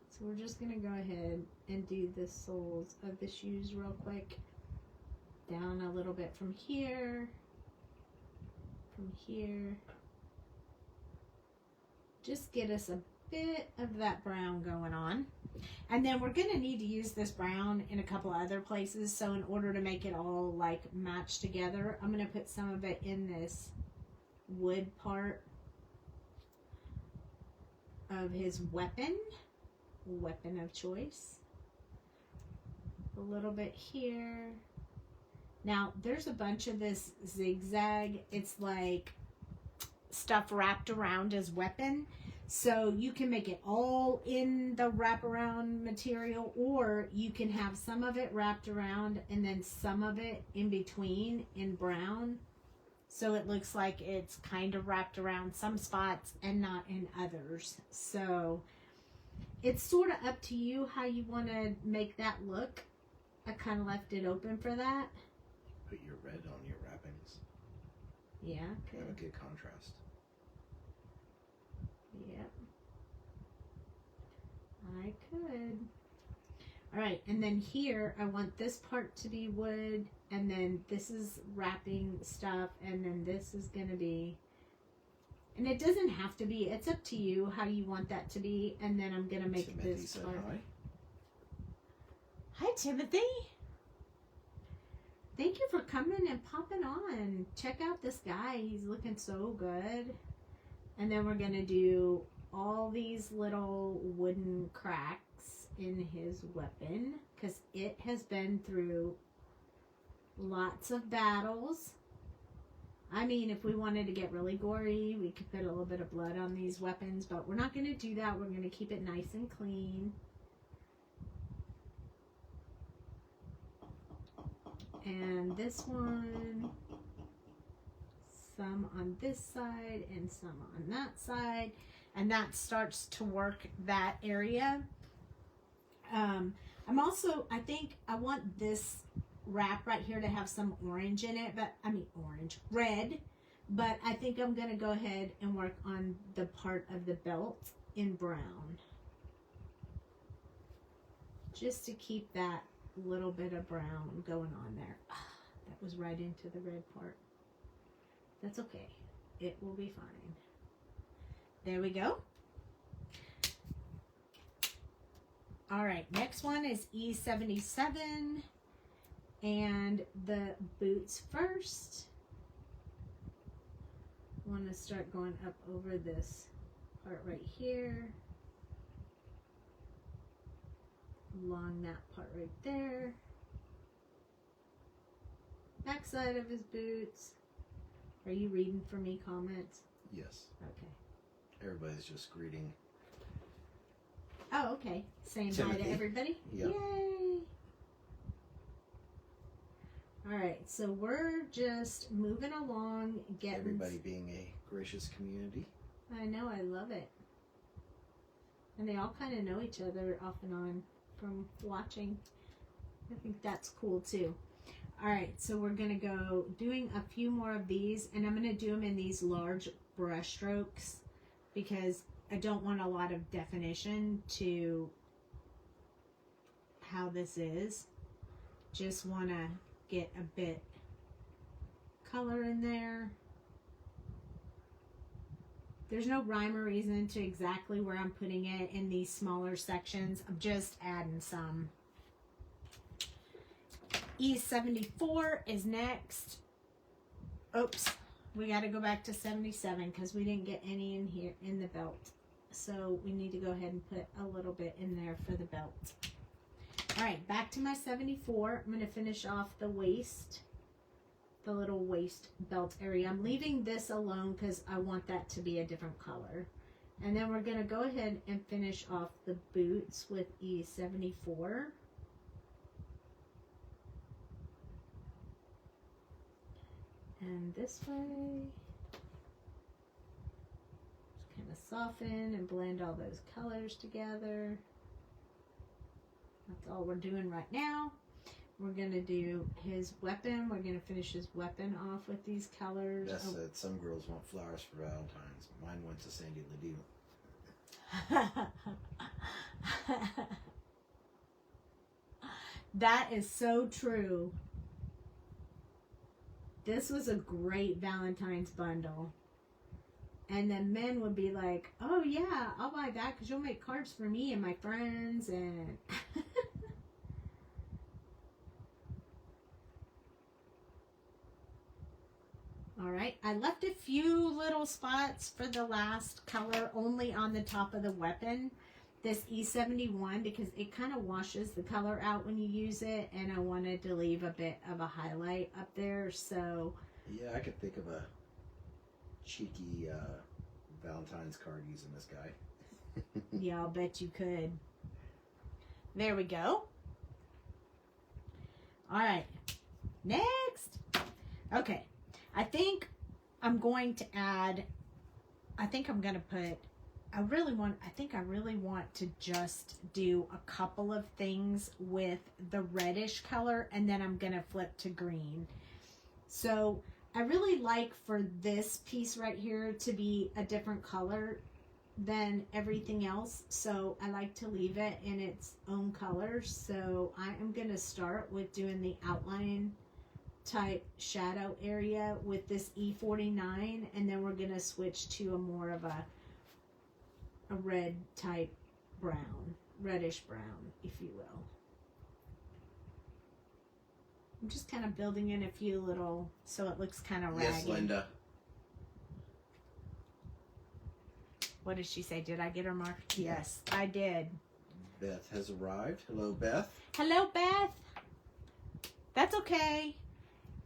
So we're just going to go ahead and do the soles of the shoes real quick. Down a little bit from here. From here. Just get us a bit of that brown going on. And then we're going to need to use this brown in a couple other places. So in order to make it all like match together, I'm going to put some of it in this wood part of his weapon of choice. A little bit here. Now there's a bunch of this zigzag. It's like stuff wrapped around his weapon. So you can make it all in the wraparound material, or you can have some of it wrapped around and then some of it in between in brown. So it looks like it's kind of wrapped around some spots and not in others. So it's sort of up to you how you want to make that look. I kind of left it open for that. Put your red on your wrappings. Yeah. Have a good contrast. Yep. I could. All right, and then here I want this part to be wood, and then this is wrapping stuff, and then this is going to be, and it doesn't have to be, it's up to you how you want that to be, and then I'm going to make Timothy this said part. hi. Hi, Timothy. Thank you for coming and popping on. Check out this guy. He's looking so good. And then we're going to do all these little wooden cracks in his weapon because it has been through lots of battles. I mean, if we wanted to get really gory, we could put a little bit of blood on these weapons, but we're not going to do that. We're going to keep it nice and clean. And this one, some on this side and some on that side, and that starts to work that area. I think I want this wrap right here to have some orange in it, but red, but I think I'm going to go ahead and work on the part of the belt in brown, just to keep that little bit of brown going on there. That was right into the red part. That's okay. It will be fine. There we go. All right, next one is E77, and the boots first. I want to start going up over this part right here, along that part right there. Back side of his boots. Are you reading for me comments? Yes. Okay. Everybody's just greeting. Oh, okay. Saying Timothy. hi to everybody? Yep. Yay! Alright, so we're just moving along, getting... Everybody being a gracious community. I know, I love it. And they all kind of know each other off and on from watching. I think that's cool too. Alright, so we're going to go doing a few more of these, and I'm going to do them in these large brush strokes because I don't want a lot of definition to how this is. Just want to get a bit color in there. There's no rhyme or reason to exactly where I'm putting it in these smaller sections. I'm just adding some. E74 is next. Oops, we got to go back to 77 because we didn't get any in here in the belt. So we need to go ahead and put a little bit in there for the belt. All right, back to my 74. I'm going to finish off the waist, the little waist belt area. I'm leaving this alone because I want that to be a different color. And then we're going to go ahead and finish off the boots with E74. And this way. Kind of soften and blend all those colors together. That's all we're doing right now. We're going to do his weapon. We're going to finish his weapon off with these colors. Beth said some girls want flowers for Valentine's. Mine went to Sandy Ledoux. That is so true. This was a great Valentine's bundle. And then men would be like, oh yeah, I'll buy that because you'll make cards for me and my friends. And all right, I left a few little spots for the last color only on the top of the weapon, this E71, because it kind of washes the color out when you use it, and I wanted to leave a bit of a highlight up there. So yeah, I could think of a cheeky Valentine's card using this guy. yeah, I'll bet you could. There we go. All right, next. Okay, I think I'm going to add, I think I'm going to put, I really want to just do a couple of things with the reddish color, and then I'm going to flip to green. So I really like for this piece right here to be a different color than everything else. So I like to leave it in its own color. So I am going to start with doing the outline type shadow area with this E49, and then we're going to switch to a more of a red type brown, reddish brown, if you will. I'm just kind of building in a few little, so it looks kind of ragged. Yes, Linda. What did she say? Did I get her mark? Yes, I did. Beth has arrived. Hello, Beth. Hello, Beth. That's okay.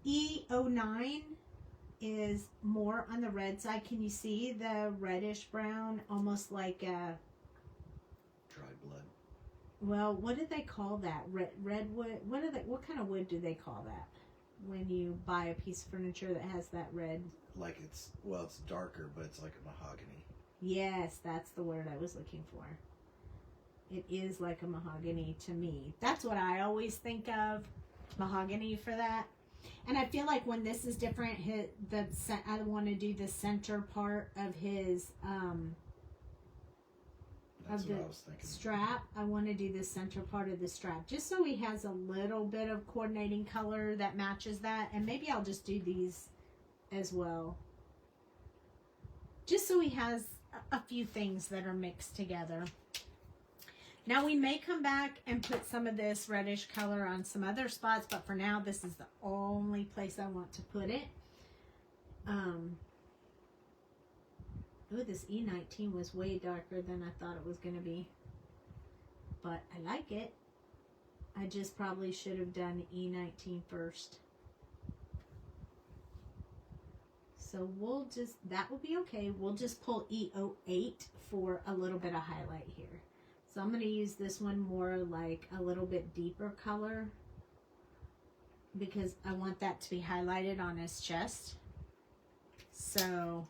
E09 is more on the red side. Can you see the reddish brown, almost like a Dried blood. Well, what do they call that? Redwood? What kind of wood do they call that? when you buy a piece of furniture that has that red. Like it's, well, it's darker, but it's like a mahogany. Yes, that's the word I was looking for. It is like a mahogany to me. That's what I always think of, mahogany for that. And I feel like when this is different, I want to do the center part of his That's of what the I was thinking. strap. I want to do the center part of the strap just so he has a little bit of coordinating color that matches that. And maybe I'll just do these as well, just so he has a few things that are mixed together. Now we may come back and put some of this reddish color on some other spots, but for now this is the only place I want to put it. Oh, this E19 was way darker than I thought it was going to be, but I like it. I just probably should have done E19 first. So we'll just, that will be okay. We'll just pull E08 for a little bit of highlight here. So I'm going to use this one more like a little bit deeper color because I want that to be highlighted on his chest. So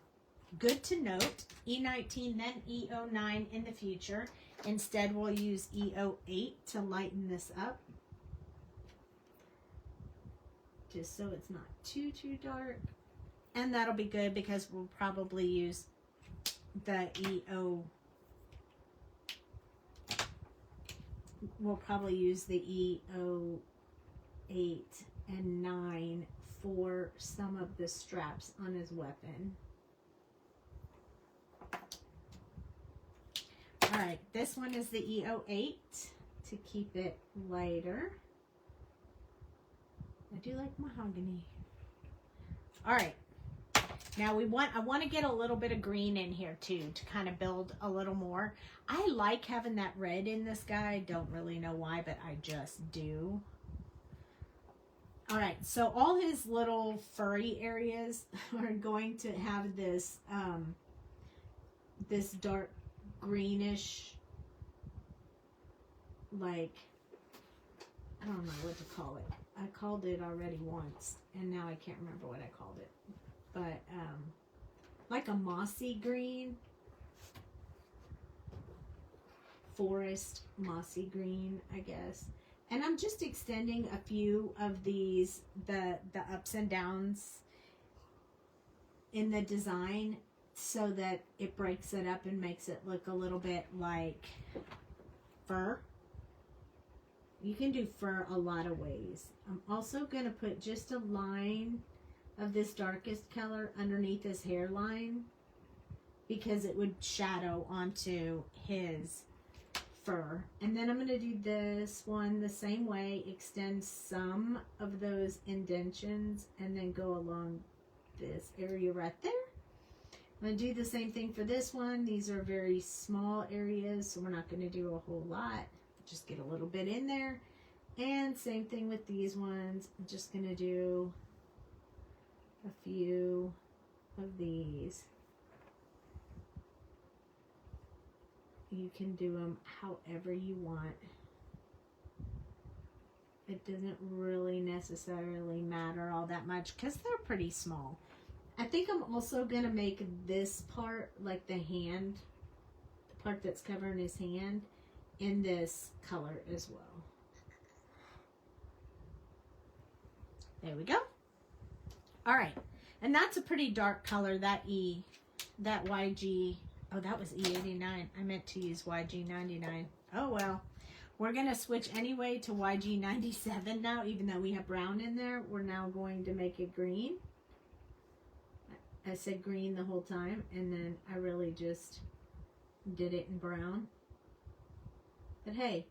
good to note, E19 then E09 in the future. Instead we'll use E08 to lighten this up, just so it's not too dark. And that'll be good because we'll probably use the we'll probably use the E08 and 9 for some of the straps on his weapon. All right, this one is the E08 to keep it lighter. I do like mahogany. All right. Now I want to get a little bit of green in here too to kind of build a little more. I like having that red in this guy. I don't really know why, but I just do. All right, so all his little furry areas are going to have this this dark greenish, like, I don't know what to call it. I called it already once, and now I can't remember what I called it. But like a mossy green, forest mossy green, I guess. And I'm just extending a few of these, the ups and downs in the design so that it breaks it up and makes it look a little bit like fur. You can do fur a lot of ways. I'm also going to put just a line of this darkest color underneath his hairline because it would shadow onto his fur. And then I'm going to do this one the same way, extend some of those indentions and then go along this area right there. I'm going to do the same thing for this one. These are very small areas, so we're not going to do a whole lot. Just get a little bit in there. And same thing with these ones. I'm just going to do a few of these. You can do them however you want. It doesn't really necessarily matter all that much because they're pretty small. I think I'm also going to make this part, like the hand, the part that's covering his hand, in this color as well. There we go. All right, and that's a pretty dark color, that YG, oh, that was E89. I meant to use YG99. Oh, well. We're going to switch anyway to YG97 now, even though we have brown in there. We're now going to make it green. I said green the whole time, and then I really just did it in brown. But hey,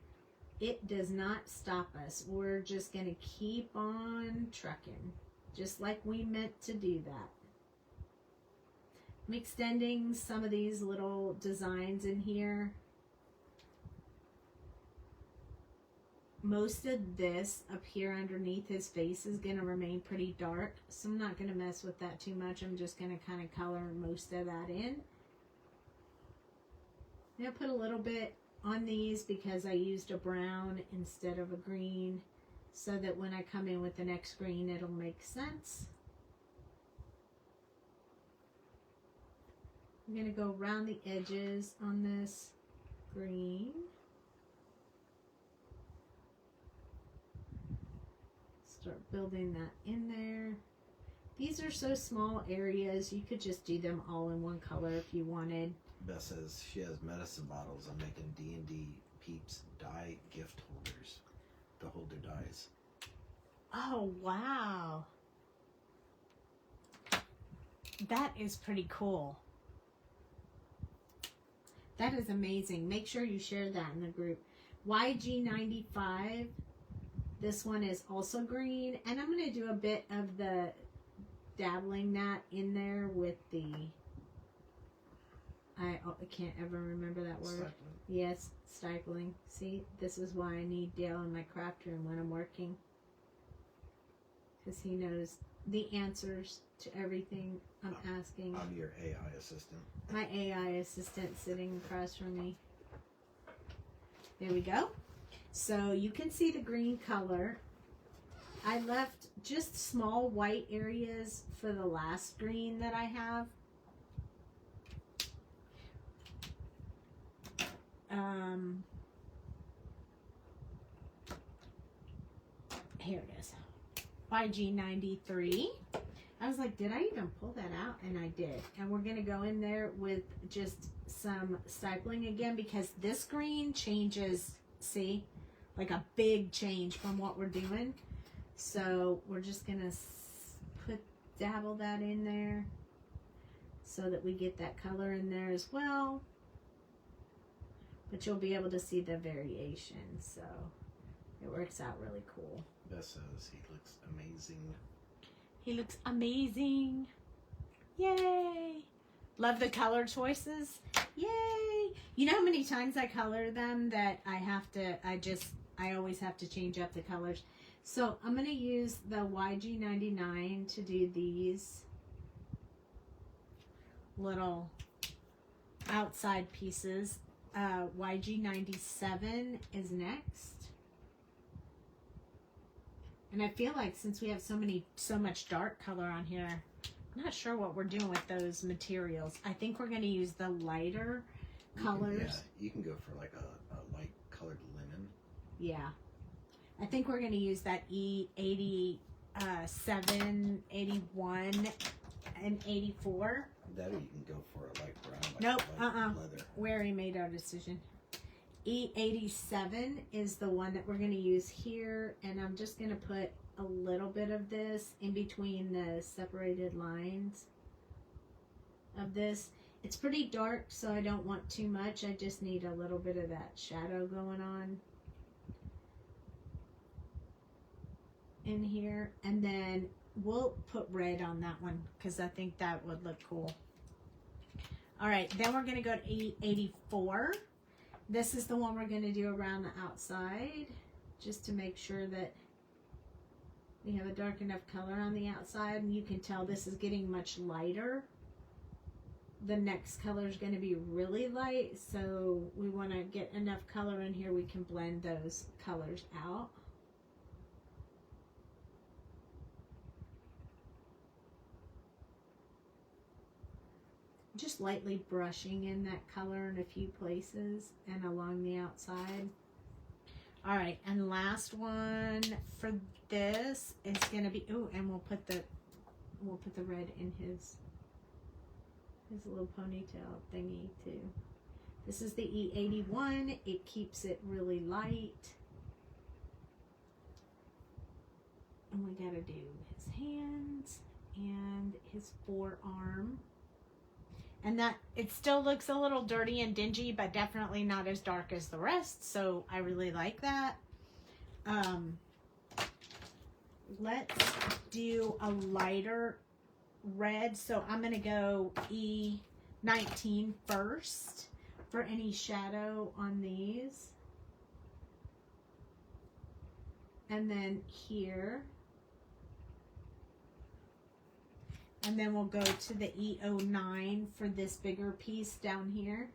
it does not stop us. We're just going to keep on trucking. Just like we meant to do that. I'm extending some of these little designs in here. Most of this up here underneath his face is going to remain pretty dark, so I'm not going to mess with that too much. I'm just going to kind of color most of that in. I'm going to put a little bit on these because I used a brown instead of a green. so that when I come in with the next green, it'll make sense. I'm going to go around the edges on this green. Start building that in there. These are so small areas, you could just do them all in one color if you wanted. Beth says she has medicine bottles. I'm making D&D peeps die gift holders to hold their dies. Oh, wow. That is pretty cool. That is amazing. Make sure you share that in the group. YG95. This one is also green. And I'm going to do a bit of the dabbling that in there with the... I can't ever remember that word. Stifling. Yes, stifling. See, this is why I need Dale in my craft room when I'm working. Because he knows the answers to everything I'm asking. I'm your AI assistant. My AI assistant sitting across from me. There we go. So you can see the green color. I left just small white areas for the last green that I have. Here it is. YG93. I was like, did I even pull that out? And I did. And we're going to go in there with just some stippling again because this green changes, see? Like a big change from what we're doing. So we're just going to dabble that in there so that we get that color in there as well. But you'll be able to see the variation. So it works out really cool. Beth says he looks amazing. He looks amazing. Yay. Love the color choices. Yay. You know how many times I color them that I always have to change up the colors. So I'm going to use the YG99 to do these little outside pieces. YG97 is next. And I feel like since we have so much dark color on here, I'm not sure what we're doing with those materials. I think we're going to use the lighter colors. You can go for like a light colored linen. Yeah. I think we're going to use that E87, 81, and 84. That or you can go for a light brown. Like Nope, leather. We already made our decision. E87 is the one that we're going to use here, and I'm just going to put a little bit of this in between the separated lines of this. It's pretty dark, so I don't want too much. I just need a little bit of that shadow going on in here, and then we'll put red on that one because I think that would look cool. All right, then we're going to go to E84. This is the one we're going to do around the outside just to make sure that we have a dark enough color on the outside, and you can tell this is getting much lighter. The next color is going to be really light, so we want to get enough color in here we can blend those colors out. Just lightly brushing in that color in a few places and along the outside. All right, and last one for this is going to be, oh, and we'll put the red in his little ponytail thingy too. This is the E81. It keeps it really light. And we got to do his hands and his forearm. And that, it still looks a little dirty and dingy, but definitely not as dark as the rest. So I really like that. Let's do a lighter red. So I'm going to go E19 first for any shadow on these. And then here. And then we'll go to the E09 for this bigger piece down here.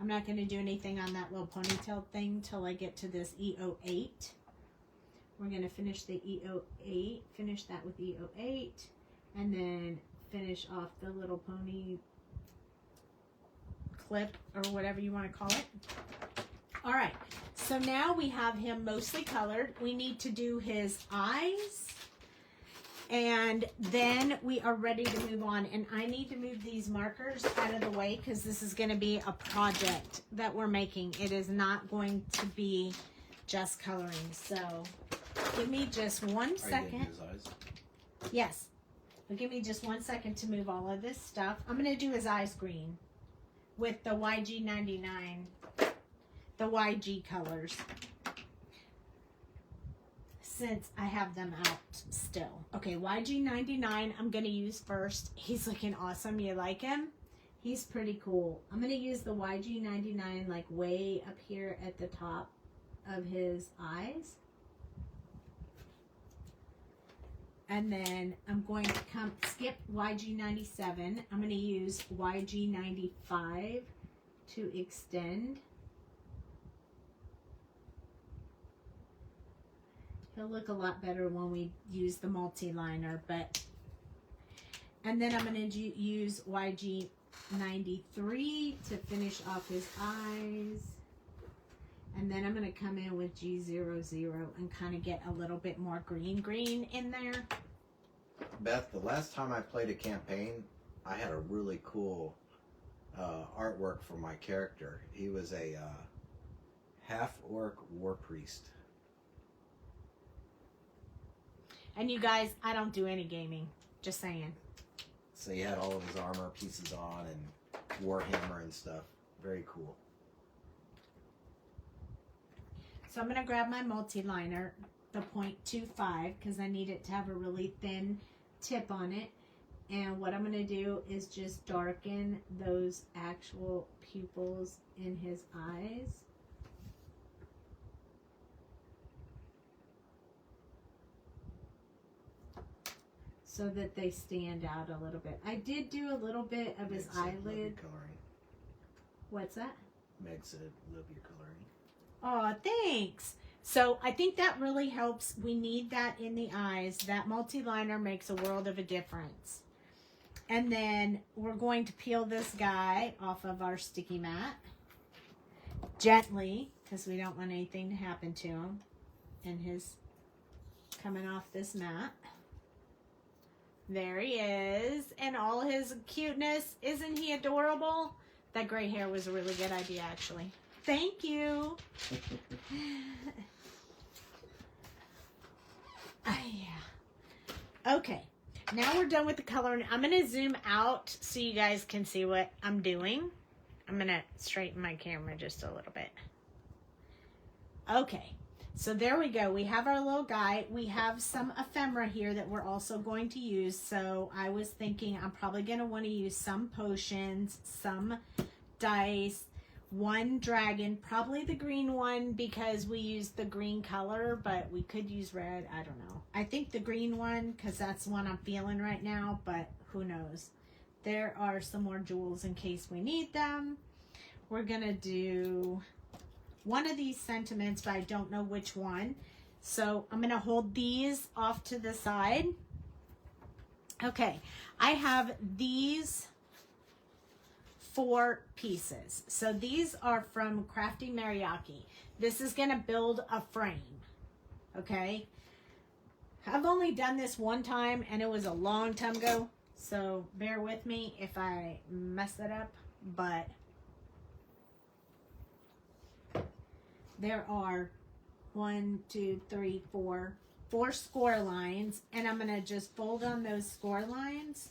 I'm not going to do anything on that little ponytail thing till I get to this E08. We're going to finish the E08, finish that with E08, and then finish off the little pony clip or whatever you want to call it. All right, so now we have him mostly colored. We need to do his eyes, and then we are ready to move on. And I need to move these markers out of the way because this is going to be a project that we're making. It is not going to be just coloring. So give me just 1 second. Yes. But give me just 1 second to move all of this stuff. I'm going to do his eyes green with the YG99, the YG colors, since I have them out still. Okay, YG99 I'm going to use first. He's looking awesome. You like him? He's pretty cool. I'm going to use the YG99 like way up here at the top of his eyes. And then I'm going to skip YG97. I'm going to use YG95 to extend. He'll look a lot better when we use the multi-liner, but, and then I'm going to use YG93 to finish off his eyes. And then I'm going to come in with G00 and kind of get a little bit more green in there. Beth, the last time I played a campaign, I had a really cool artwork for my character. He was a half-orc war priest. And you guys, I don't do any gaming. Just saying. So he had all of his armor pieces on and warhammer and stuff. Very cool. So I'm going to grab my multi-liner, the 0.25, because I need it to have a really thin tip on it. And what I'm going to do is just darken those actual pupils in his eyes. So that they stand out a little bit. I did do a little bit of his eyelid. What's that? Meg said, love your coloring. Oh, thanks. So I think that really helps. We need that in the eyes. That multi-liner makes a world of a difference. And then we're going to peel this guy off of our sticky mat. Gently, because we don't want anything to happen to him. And his coming off this mat. There he is. And all his cuteness. Isn't he adorable? That gray hair was a really good idea, actually. Thank you. Yeah. Okay. Now we're done with the coloring. I'm going to zoom out so you guys can see what I'm doing. I'm going to straighten my camera just a little bit. Okay. So there we go. We have our little guy. We have some ephemera here that we're also going to use. So I was thinking I'm probably going to want to use some potions, some dice, one dragon, probably the green one because we used the green color, but we could use red. I don't know. I think the green one because that's the one I'm feeling right now, but who knows. There are some more jewels in case we need them. We're going to do one of these sentiments, but I don't know which one. So I'm going to hold these off to the side. Okay, I have these 4 pieces. So these are from Crafty Mariaki. This is going to build a frame. Okay. I've only done this one time and it was a long time ago. So bear with me if I mess it up. But there are 4 score lines. And I'm going to just fold on those score lines.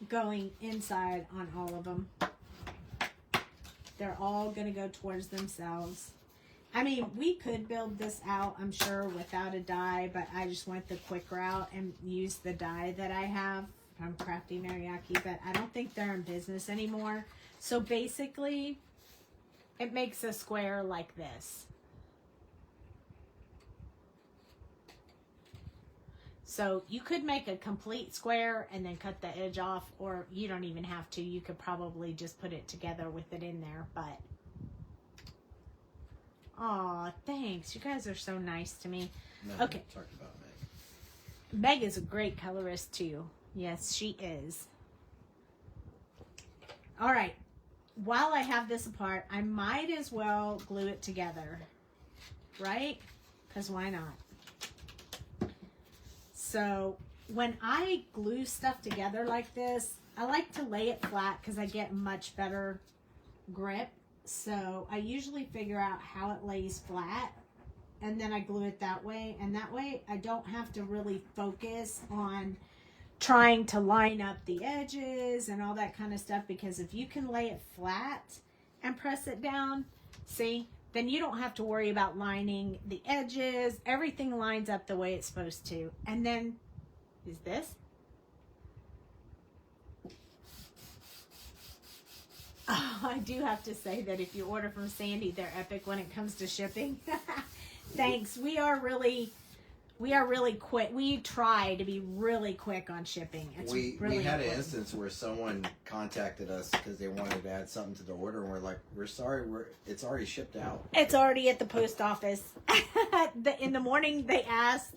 Going inside on all of them. They're all going to go towards themselves. I mean, we could build this out, I'm sure, without a die, but I just went the quick route and used the die that I have from Crafty Mariaki, but I don't think they're in business anymore. So basically, it makes a square like this. So you could make a complete square and then cut the edge off, or you don't even have to. You could probably just put it together with it in there, but aw, thanks. You guys are so nice to me. No, Okay. we talked about Meg. Meg is a great colorist too. Yes, she is. All right. While I have this apart, I might as well glue it together, right? Because why not? So when I glue stuff together like this, I like to lay it flat because I get much better grip. So I usually figure out how it lays flat and then I glue it that way. And that way I don't have to really focus on trying to line up the edges and all that kind of stuff, because if you can lay it flat and press it down, see, then you don't have to worry about lining the edges. Everything lines up the way it's supposed to. And then, is this? Oh, I do have to say that if you order from Sandy, they're epic when it comes to shipping. Thanks. We are really quick. We try to be really quick on shipping. It's We really had an important. instance where someone contacted us because they wanted to add something to the order, and we're like, "We're sorry, it's already shipped out." It's already at the post office. In the morning they asked,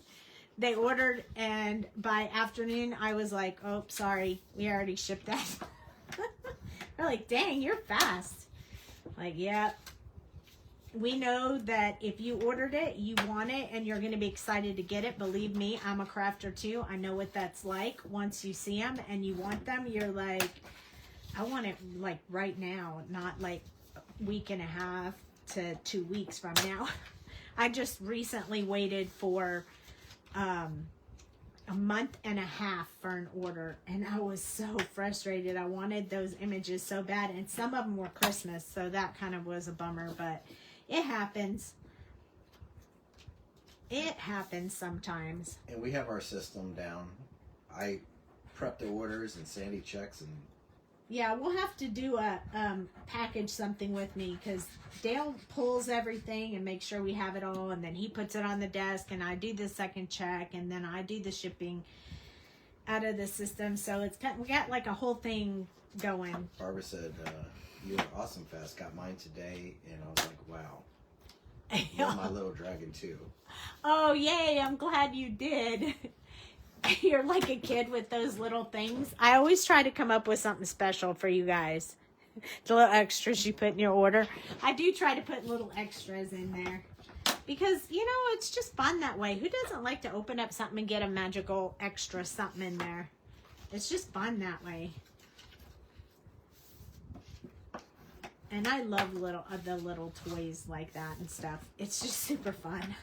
they ordered, and by afternoon I was like, "Oh, sorry, we already shipped that." They're like, "Dang, you're fast." Like, yeah. We know that if you ordered it, you want it, and you're going to be excited to get it. Believe me, I'm a crafter too. I know what that's like. Once you see them and you want them, you're like, I want it like right now, not like a week and a half to 2 weeks from now. I just recently waited for a month and a half for an order, and I was so frustrated. I wanted those images so bad, and some of them were Christmas, so that kind of was a bummer, but it happens. It happens sometimes. And we have our system down. I prep the orders, and Sandy checks, and Yeah, we'll have to do a package something with me, because Dale pulls everything and makes sure we have it all, and then he puts it on the desk, and I do the second check, and then I do the shipping out of the system. So it's we got like a whole thing going. Barbara said, "You were awesome fast. Got mine today," and I was like, "Wow, you're my little dragon too." Oh, yay, I'm glad you did. You're like a kid with those little things. I always try to come up with something special for you guys. The little extras you put in your order. I do try to put little extras in there. Because, you know, it's just fun that way. Who doesn't like to open up something and get a magical extra something in there? It's just fun that way. And I love the little toys like that and stuff. It's just super fun.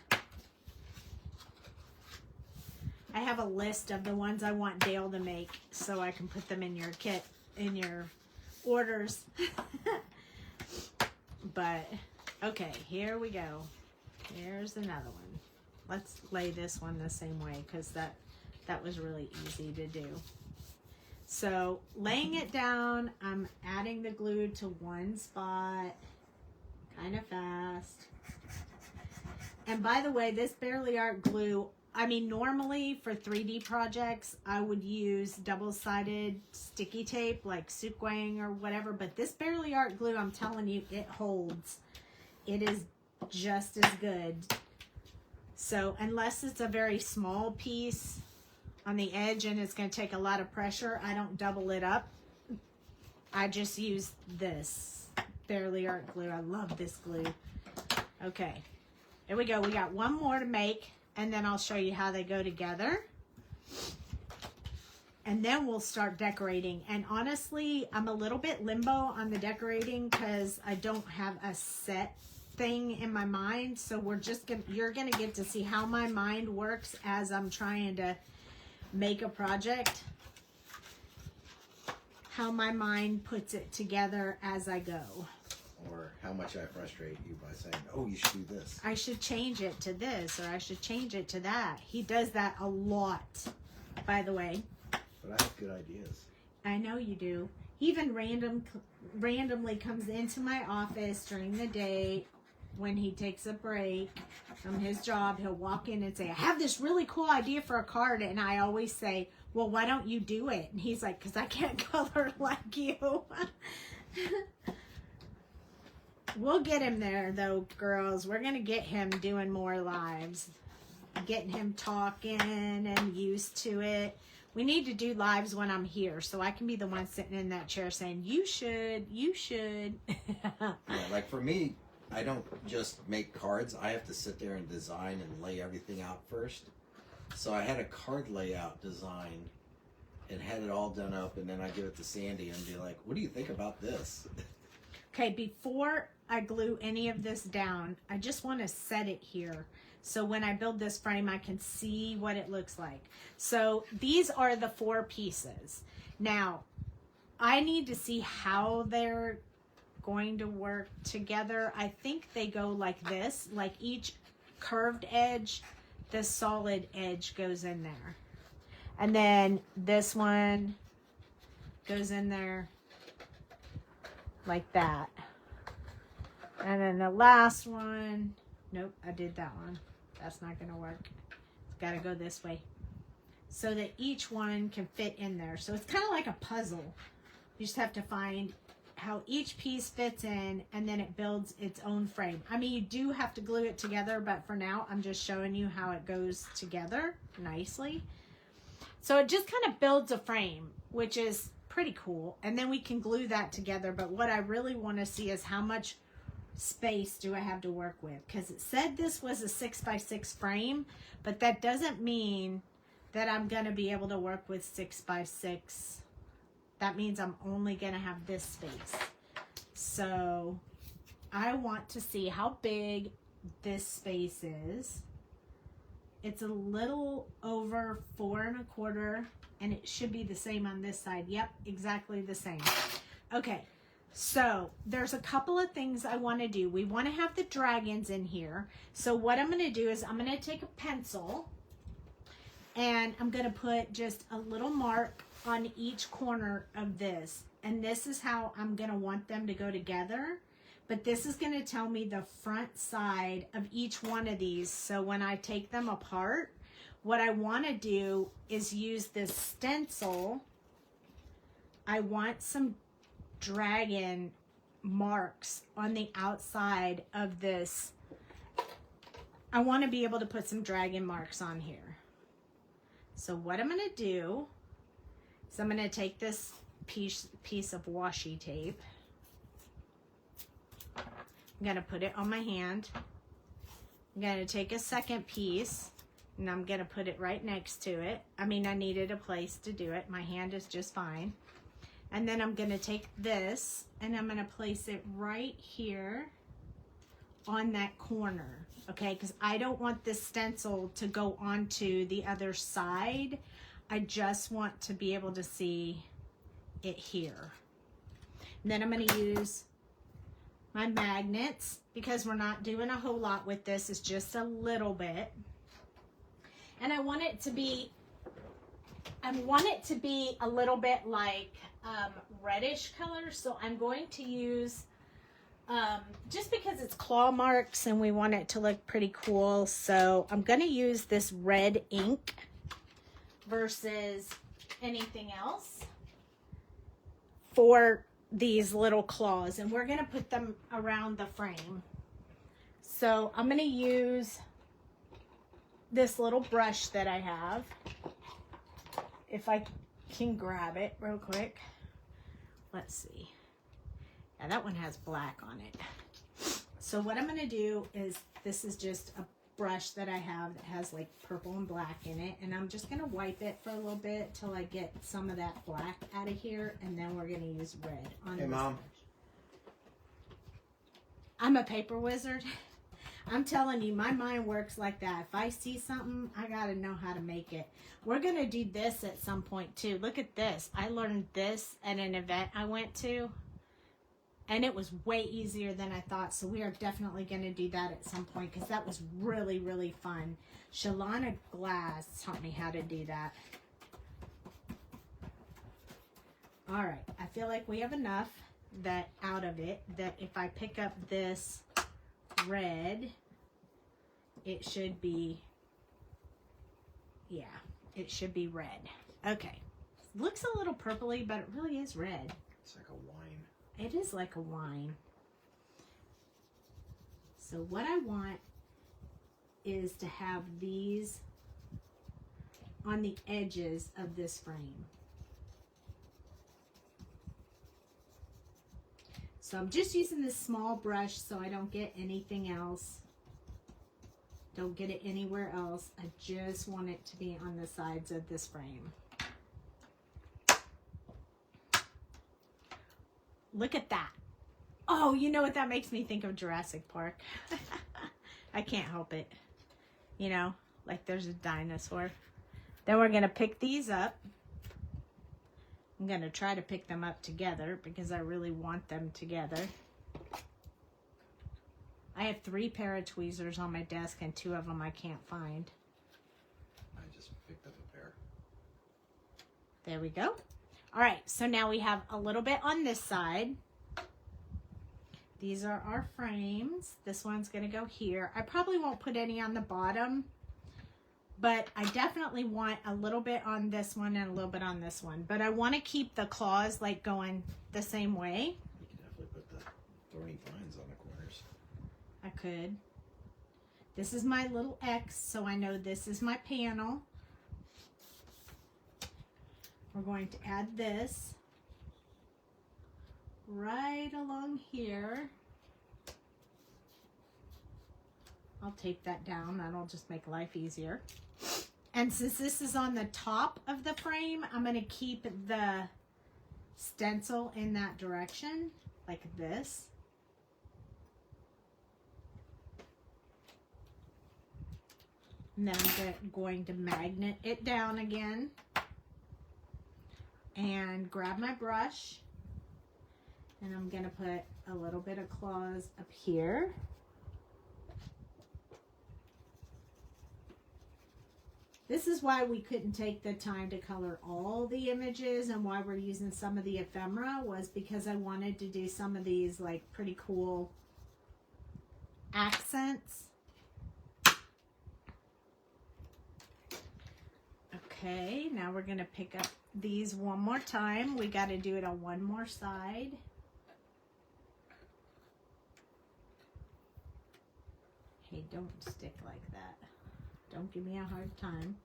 I have a list of the ones I want Dale to make so I can put them in your kit, in your orders. But, okay, here we go. Here's another one. Let's lay this one the same way, because that was really easy to do. So, laying it down, I'm adding the glue to one spot, kind of fast. And by the way, this Barely Art glue, I mean, normally for 3D projects, I would use double-sided sticky tape like Sukwang or whatever, but this Barely Art glue, I'm telling you, it holds. It is just as good. So, unless it's a very small piece on the edge and it's going to take a lot of pressure, I don't double it up. I just use this Barely Art glue. I love this glue. Okay, here we go. We got one more to make, and then I'll show you how they go together. And then we'll start decorating. And honestly, I'm a little bit limbo on the decorating because I don't have a set thing in my mind. So you're gonna get to see how my mind works as I'm trying to make a project. How my mind puts it together as I go. Or how much I frustrate you by saying, "Oh, you should do this." I should change it to this, or I should change it to that. He does that a lot, by the way. But I have good ideas. I know you do. He even randomly comes into my office during the day when he takes a break from his job, he'll walk in and say, I have this really cool idea for a card. And I always say, well, why don't you do it? And he's like, because I can't color like you. We'll get him there, though, girls. We're going to get him doing more lives. Getting him talking and used to it. We need to do lives when I'm here, so I can be the one sitting in that chair saying, you should. Yeah, like for me, I don't just make cards. I have to sit there and design and lay everything out first. So I had a card layout design and had it all done up, and then I give it to Sandy and be like, what do you think about this? Okay, before I glue any of this down, I just want to set it here. So when I build this frame, I can see what it looks like. So these are the 4 pieces. Now, I need to see how they're going to work together. I think they go like this, like each curved edge, the solid edge goes in there. And then this one goes in there like that. And then the last one, nope, I did that one. That's not going to work. It's got to go this way so that each one can fit in there. So it's kind of like a puzzle. You just have to find how each piece fits in, and then it builds its own frame. I mean, you do have to glue it together, but for now, I'm just showing you how it goes together nicely. So it just kind of builds a frame, which is pretty cool. And then we can glue that together. But what I really want to see is how much space do I have to work with, because it said this was a 6x6 frame, but that doesn't mean that I'm going to be able to work with 6x6. That means I'm only going to have this space. So I want to see how big this space is. It's a little over 4 1/4, and it should be the same on this side. Yep, exactly the same. Okay. So there's a couple of things I want to do. We want to have the dragons in here. So what I'm going to do is I'm going to take a pencil and I'm going to put just a little mark on each corner of this. And this is how I'm going to want them to go together. But this is going to tell me the front side of each one of these. So when I take them apart, what I want to do is use this stencil. I want some dragon marks on the outside of this. I want to be able to put some dragon marks on here. So what I'm going to do is I'm going to take this piece of washi tape. I'm going to put it on my hand. I'm going to take a second piece and I'm going to put it right next to it. I mean, I needed a place to do it. My hand is just fine. And then I'm going to take this and I'm going to place it right here on that corner, okay? Because I don't want this stencil to go onto the other side. I just want to be able to see it here. And then I'm going to use my magnets because we're not doing a whole lot with this. It's just a little bit. And I want it to be a little bit like reddish color, so I'm going to use just because it's claw marks and we want it to look pretty cool, so I'm going to use this red ink versus anything else for these little claws, and we're going to put them around the frame. So I'm going to use this little brush that I have, if I can grab it real quick. Let's see. Yeah, that one has black on it. So what I'm going to do is, this is just a brush that I have that has like purple and black in it, and I'm just going to wipe it for a little bit till I get some of that black out of here, and then we're going to use red on this. Hey, Mom. Brush. I'm a paper wizard. I'm telling you, my mind works like that. If I see something, I got to know how to make it. We're going to do this at some point too. Look at this. I learned this at an event I went to, and it was way easier than I thought. So we are definitely going to do that at some point because that was really, really fun. Shalana Glass taught me how to do that. All right. I feel like we have enough out of it that if I pick up this red, it should be, yeah, it should be red. Okay. Looks a little purpley, but it really is red. It's like a wine. It is like a wine. So what I want is to have these on the edges of this frame. So I'm just using this small brush so I don't get anything else. Don't get it anywhere else. I just want it to be on the sides of this frame. Look at that. Oh, you know what? That makes me think of Jurassic Park. I can't help it. You know, like there's a dinosaur. Then we're going to pick these up. I'm going to try to pick them up together because I really want them together. I have 3 pair of tweezers on my desk and 2 of them I can't find. I just picked up a pair. There we go. All right, so now we have a little bit on this side. These are our frames. This one's going to go here. I probably won't put any on the bottom, but I definitely want a little bit on this one and a little bit on this one. But I want to keep the claws like going the same way. You can definitely put the thorny vines on the corners. I could. This is my little X, so I know this is my panel. We're going to add this right along here. I'll tape that down. That'll just make life easier. And since this is on the top of the frame, I'm going to keep the stencil in that direction, like this. And then I'm going to magnet it down again. And grab my brush. And I'm going to put a little bit of claws up here. This is why we couldn't take the time to color all the images and why we're using some of the ephemera, was because I wanted to do some of these like pretty cool accents. Okay, now we're going to pick up these one more time. We got to do it on one more side. Hey, don't stick like that. Don't give me a hard time.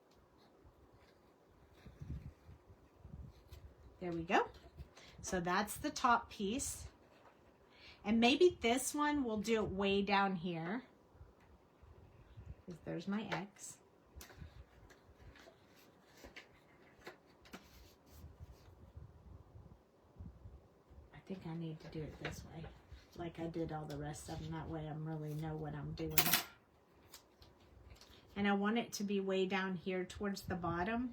There we go. So that's the top piece. And maybe this one we'll do it way down here. Because there's my X. I think I need to do it this way, like I did all the rest of them. That way I really know what I'm doing. And I want it to be way down here towards the bottom.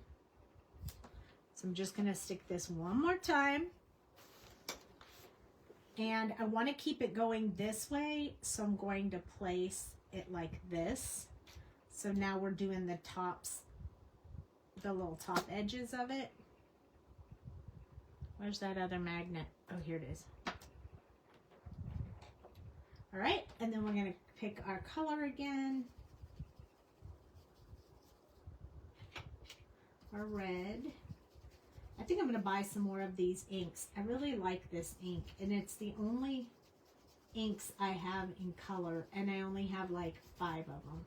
So I'm just going to stick this one more time. And I want to keep it going this way, so I'm going to place it like this. So now we're doing the tops, the little top edges of it. Where's that other magnet? Oh, here it is. All right, and then we're going to pick our color again. Our red. I think I'm going to buy some more of these inks. I really like this ink, and it's the only inks I have in color, and I only have like 5 of them.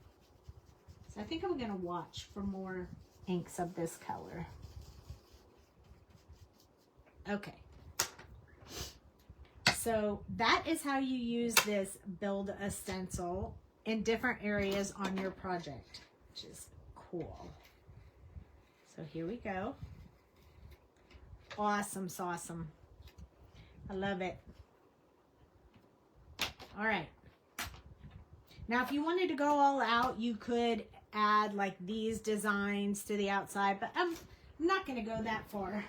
So I think I'm going to watch for more inks of this color. Okay. So that is how you use this Build a Stencil in different areas on your project, which is cool. So here we go. Awesome sauceum. I love it. All right. Now, if you wanted to go all out, you could add like these designs to the outside, but I'm not going to go that far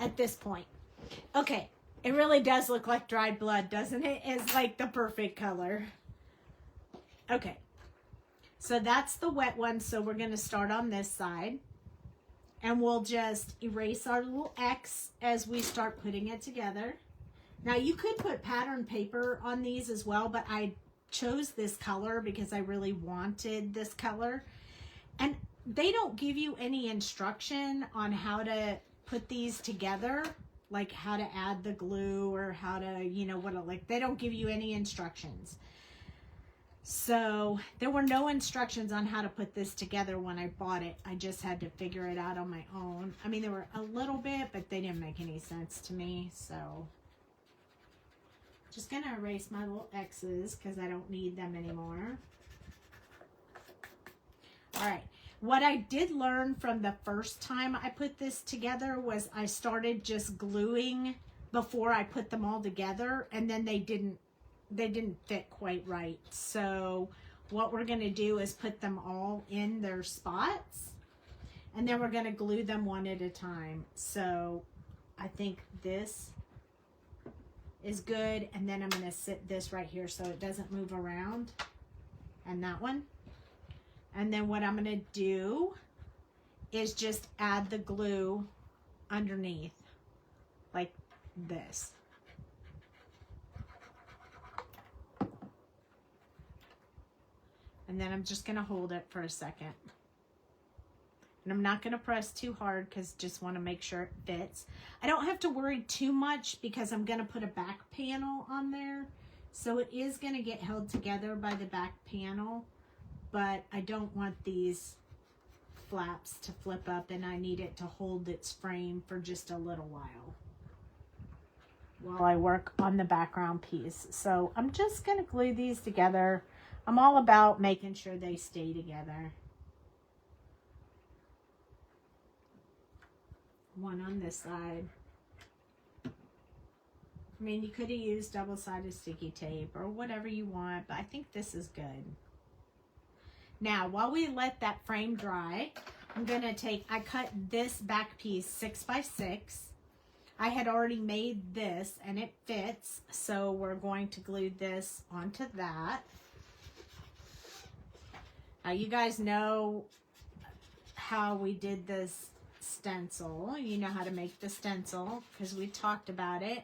at this point. Okay. It really does look like dried blood, doesn't it? It's like the perfect color. Okay. So that's the wet one. So we're going to start on this side. And we'll just erase our little X as we start putting it together. Now you could put pattern paper on these as well, but I chose this color because I really wanted this color. And they don't give you any instruction on how to put these together, like how to add the glue or how to, you know, what, like they don't give you any instructions. So there were no instructions on how to put this together when I bought it. I just had to figure it out on my own. I mean, there were a little bit, but they didn't make any sense to me. So just gonna erase my little X's because I don't need them anymore. All right. What I did learn from the first time I put this together was I started just gluing before I put them all together, and then they didn't fit quite right. So what we're going to do is put them all in their spots, and then we're going to glue them one at a time. So I think this is good, and then I'm going to sit this right here so it doesn't move around, and that one. And then what I'm going to do is just add the glue underneath like this. And then I'm just going to hold it for a second. And I'm not going to press too hard because just want to make sure it fits. I don't have to worry too much because I'm going to put a back panel on there. So it is going to get held together by the back panel. But I don't want these flaps to flip up, and I need it to hold its frame for just a little while I work on the background piece. So I'm just going to glue these together. I'm all about making sure they stay together. One on this side. I mean, you could have used double-sided sticky tape or whatever you want, but I think this is good. Now, while we let that frame dry, I'm going to I cut this back piece 6 by 6. I had already made this and it fits, so we're going to glue this onto that. Now, you guys know how we did this stencil. You know how to make the stencil because we talked about it.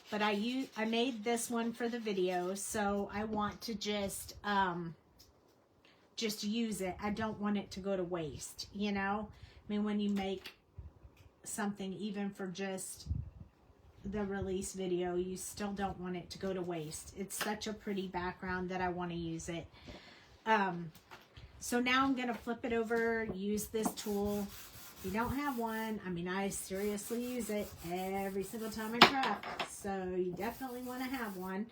But I made this one for the video, so I want to just use it. I don't want it to go to waste, you know? I mean, when you make something even for just the release video, you still don't want it to go to waste. It's such a pretty background that I want to use it. So now I'm going to flip it over, use this tool. If you don't have one, I mean, I seriously use it every single time I prep. So you definitely want to have one.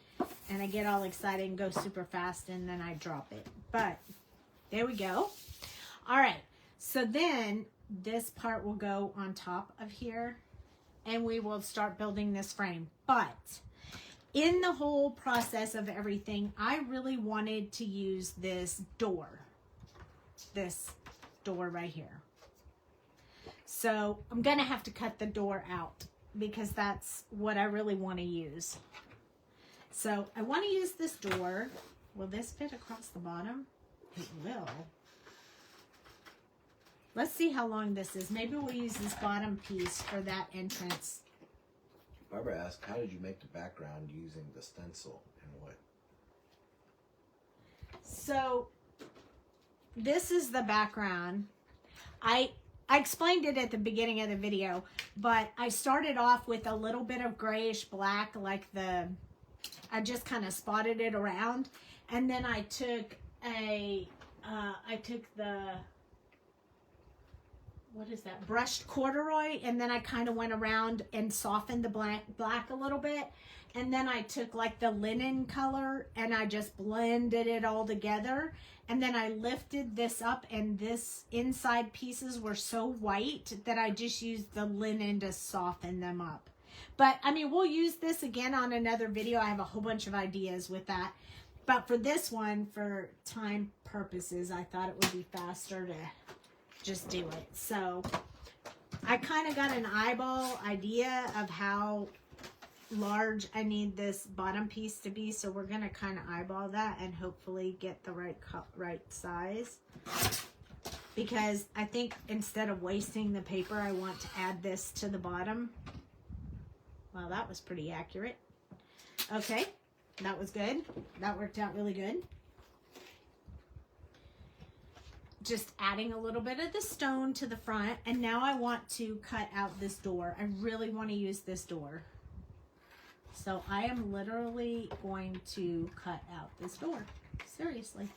And I get all excited and go super fast and then I drop it. But there we go. All right. So then this part will go on top of here and we will start building this frame. But in the whole process of everything, I really wanted to use this door right here. So I'm going to have to cut the door out because that's what I really want to use. So I want to use this door. Will this fit across the bottom? It will. Let's see how long this is. Maybe we'll use this bottom piece for that entrance. Barbara asked, how did you make the background using the stencil and wood? So this is the background. I explained it at the beginning of the video, but I started off with a little bit of grayish black, like I just kind of spotted it around. And then I took what is that, brushed corduroy, and then I kind of went around and softened the black a little bit. And then I took like the linen color and I just blended it all together. And then I lifted this up, and this inside pieces were so white that I just used the linen to soften them up. But I mean, we'll use this again on another video. I have a whole bunch of ideas with that. But for this one, for time purposes, I thought it would be faster to just do it. So I kind of got an eyeball idea of how large I need this bottom piece to be. So we're going to kind of eyeball that and hopefully get the right size. Because I think instead of wasting the paper, I want to add this to the bottom. Well, that was pretty accurate. Okay. That was good. That worked out really good. Just adding a little bit of the stone to the front. And now I want to cut out this door. I really want to use this door. So I am literally going to cut out this door. Seriously.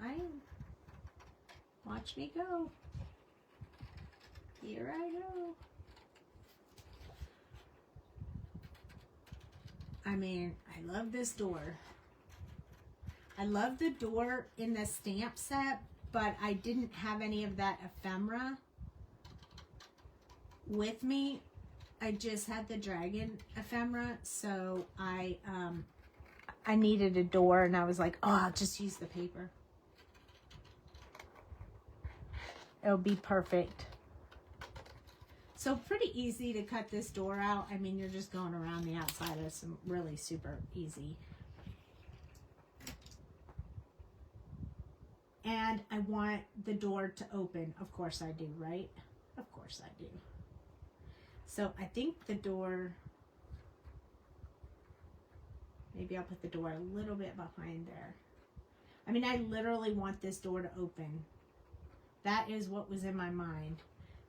I am. Watch me go. Here I go. I mean, I love this door. I love the door in the stamp set, but I didn't have any of that ephemera with me. I just had the dragon ephemera, so I needed a door, and I was like, oh, I'll just use the paper. It'll be perfect. So pretty easy to cut this door out. I mean, you're just going around the outside. It's really super easy. And I want the door to open. Of course I do, right? Of course I do. So I think the door, maybe I'll put the door a little bit behind there. I mean, I literally want this door to open. That is what was in my mind.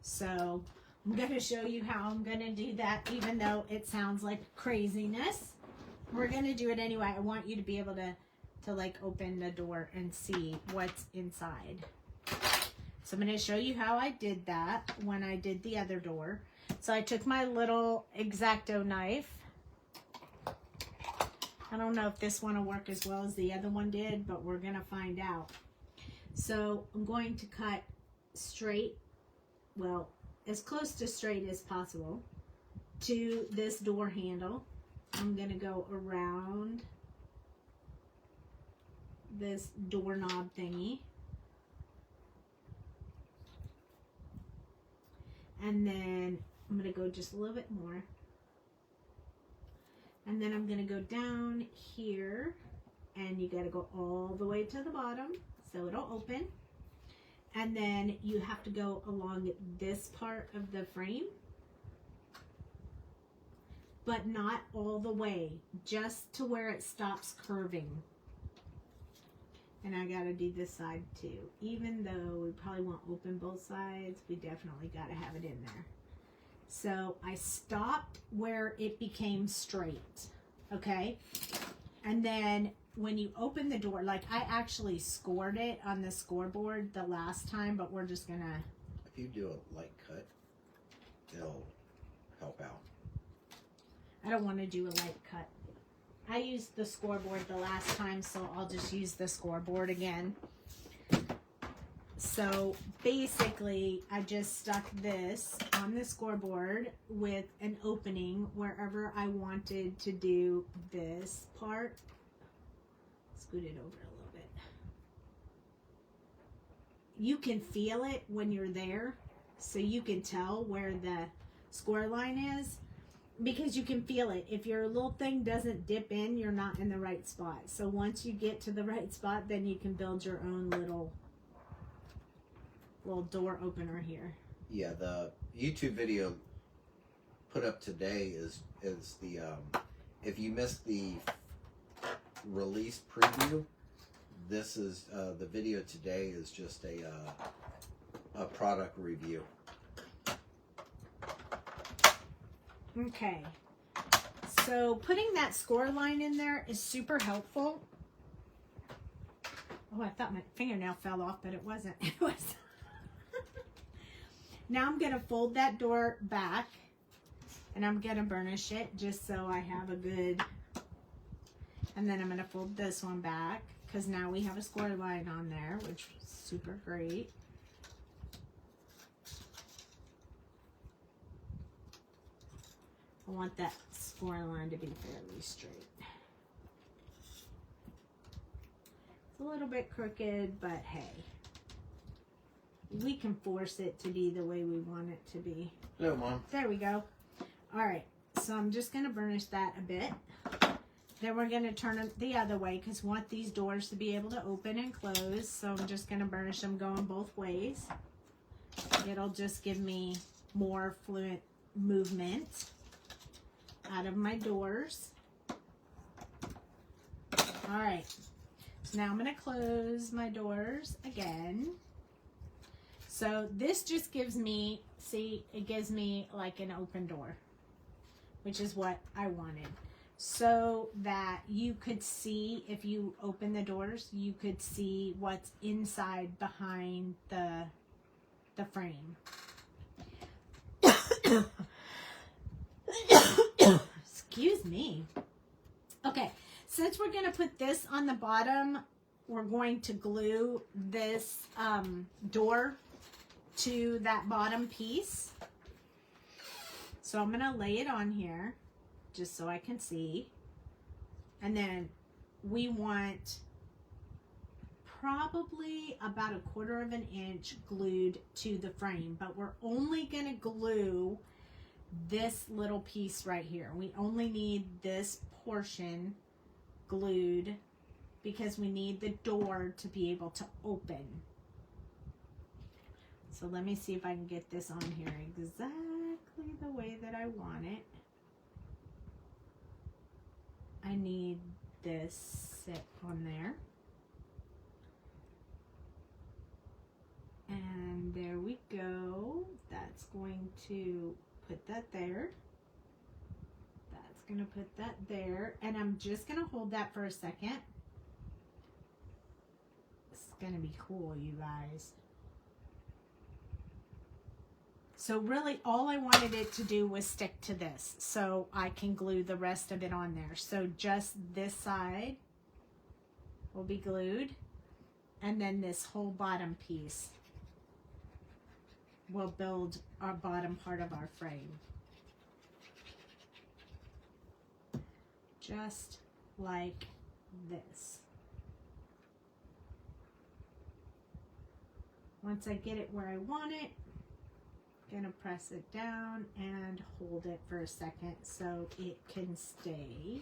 So I'm going to show you how I'm going to do that, even though it sounds like craziness. We're going to do it anyway. I want you to be able to like open the door and see what's inside. So I'm going to show you how I did that when I did the other door. So I took my little X-Acto knife. I don't know if this one will work as well as the other one did, but we're going to find out. So I'm going to cut straight, well, as close to straight as possible to this door handle. I'm going to go around this doorknob thingy. And then I'm going to go just a little bit more. And then I'm going to go down here, and you got to go all the way to the bottom so it'll open. And then you have to go along this part of the frame, but not all the way, just to where it stops curving. And I got to do this side too. Even though we probably won't open both sides, we definitely got to have it in there. So I stopped where it became straight, okay? And then when you open the door, like I actually scored it on the scoreboard the last time, but we're just gonna... If you do a light cut, it'll help out. I don't want to do a light cut. I used the scoreboard the last time, so I'll just use the scoreboard again. So basically, I just stuck this on the scoreboard with an opening wherever I wanted to do this part. Scoot it over a little bit. You can feel it when you're there, so you can tell where the score line is, because you can feel it. If your little thing doesn't dip in, you're not in the right spot. So once you get to the right spot, then you can build your own little door opener here. Yeah, the YouTube video put up today is the if you missed the release preview, this is the video today is just a product review. Okay, so putting that score line in there is super helpful. Oh, I thought my fingernail fell off, but it wasn't. It was. Now I'm going to fold that door back, and I'm going to burnish it just so I have a good... And then I'm going to fold this one back, because now we have a score line on there, which is super great. I want that score line to be fairly straight. It's a little bit crooked, but hey. We can force it to be the way we want it to be. Hello, Mom. There we go. All right, so I'm just going to burnish that a bit. Then we're going to turn it the other way because we want these doors to be able to open and close. So I'm just going to burnish them going both ways. It'll just give me more fluent movement out of my doors. right. So now I'm going to close my doors again. So this just gives me, see, it gives me like an open door, which is what I wanted. So that you could see, if you open the doors, you could see what's inside behind the frame. Excuse me. Okay, since we're going to put this on the bottom, we're going to glue this door to that bottom piece. So I'm going to lay it on here just so I can see. And then we want probably about 1/4 of an inch glued to the frame, but we're only going to glue this little piece right here. We only need this portion glued because we need the door to be able to open. So let me see if I can get this on here exactly the way that I want it. I need this sit on there. And there we go. That's going to put that there. That's going to put that there. And I'm just going to hold that for a second. It's going to be cool, you guys. So really all I wanted it to do was stick to this, so I can glue the rest of it on there. So just this side will be glued, and then this whole bottom piece will build our bottom part of our frame. Just like this. Once I get it where I want it, I'm gonna press it down and hold it for a second so it can stay.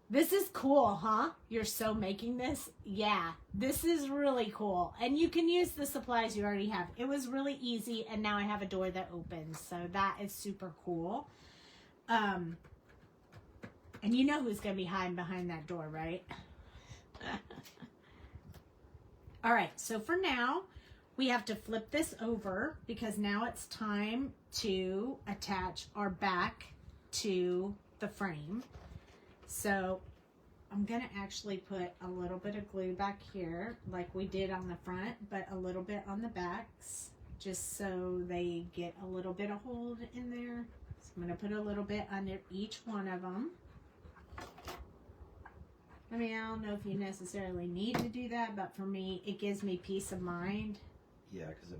This is cool, huh? You're so making this? Yeah, this is really cool. And you can use the supplies you already have. It was really easy, and now I have a door that opens, so that is super cool. And you know who's gonna be hiding behind that door, right? All right, so for now, we have to flip this over because now it's time to attach our back to the frame. So I'm going to actually put a little bit of glue back here like we did on the front, but a little bit on the backs just so they get a little bit of hold in there. So I'm going to put a little bit under each one of them. I mean, I don't know if you necessarily need to do that, but for me, it gives me peace of mind. Yeah, because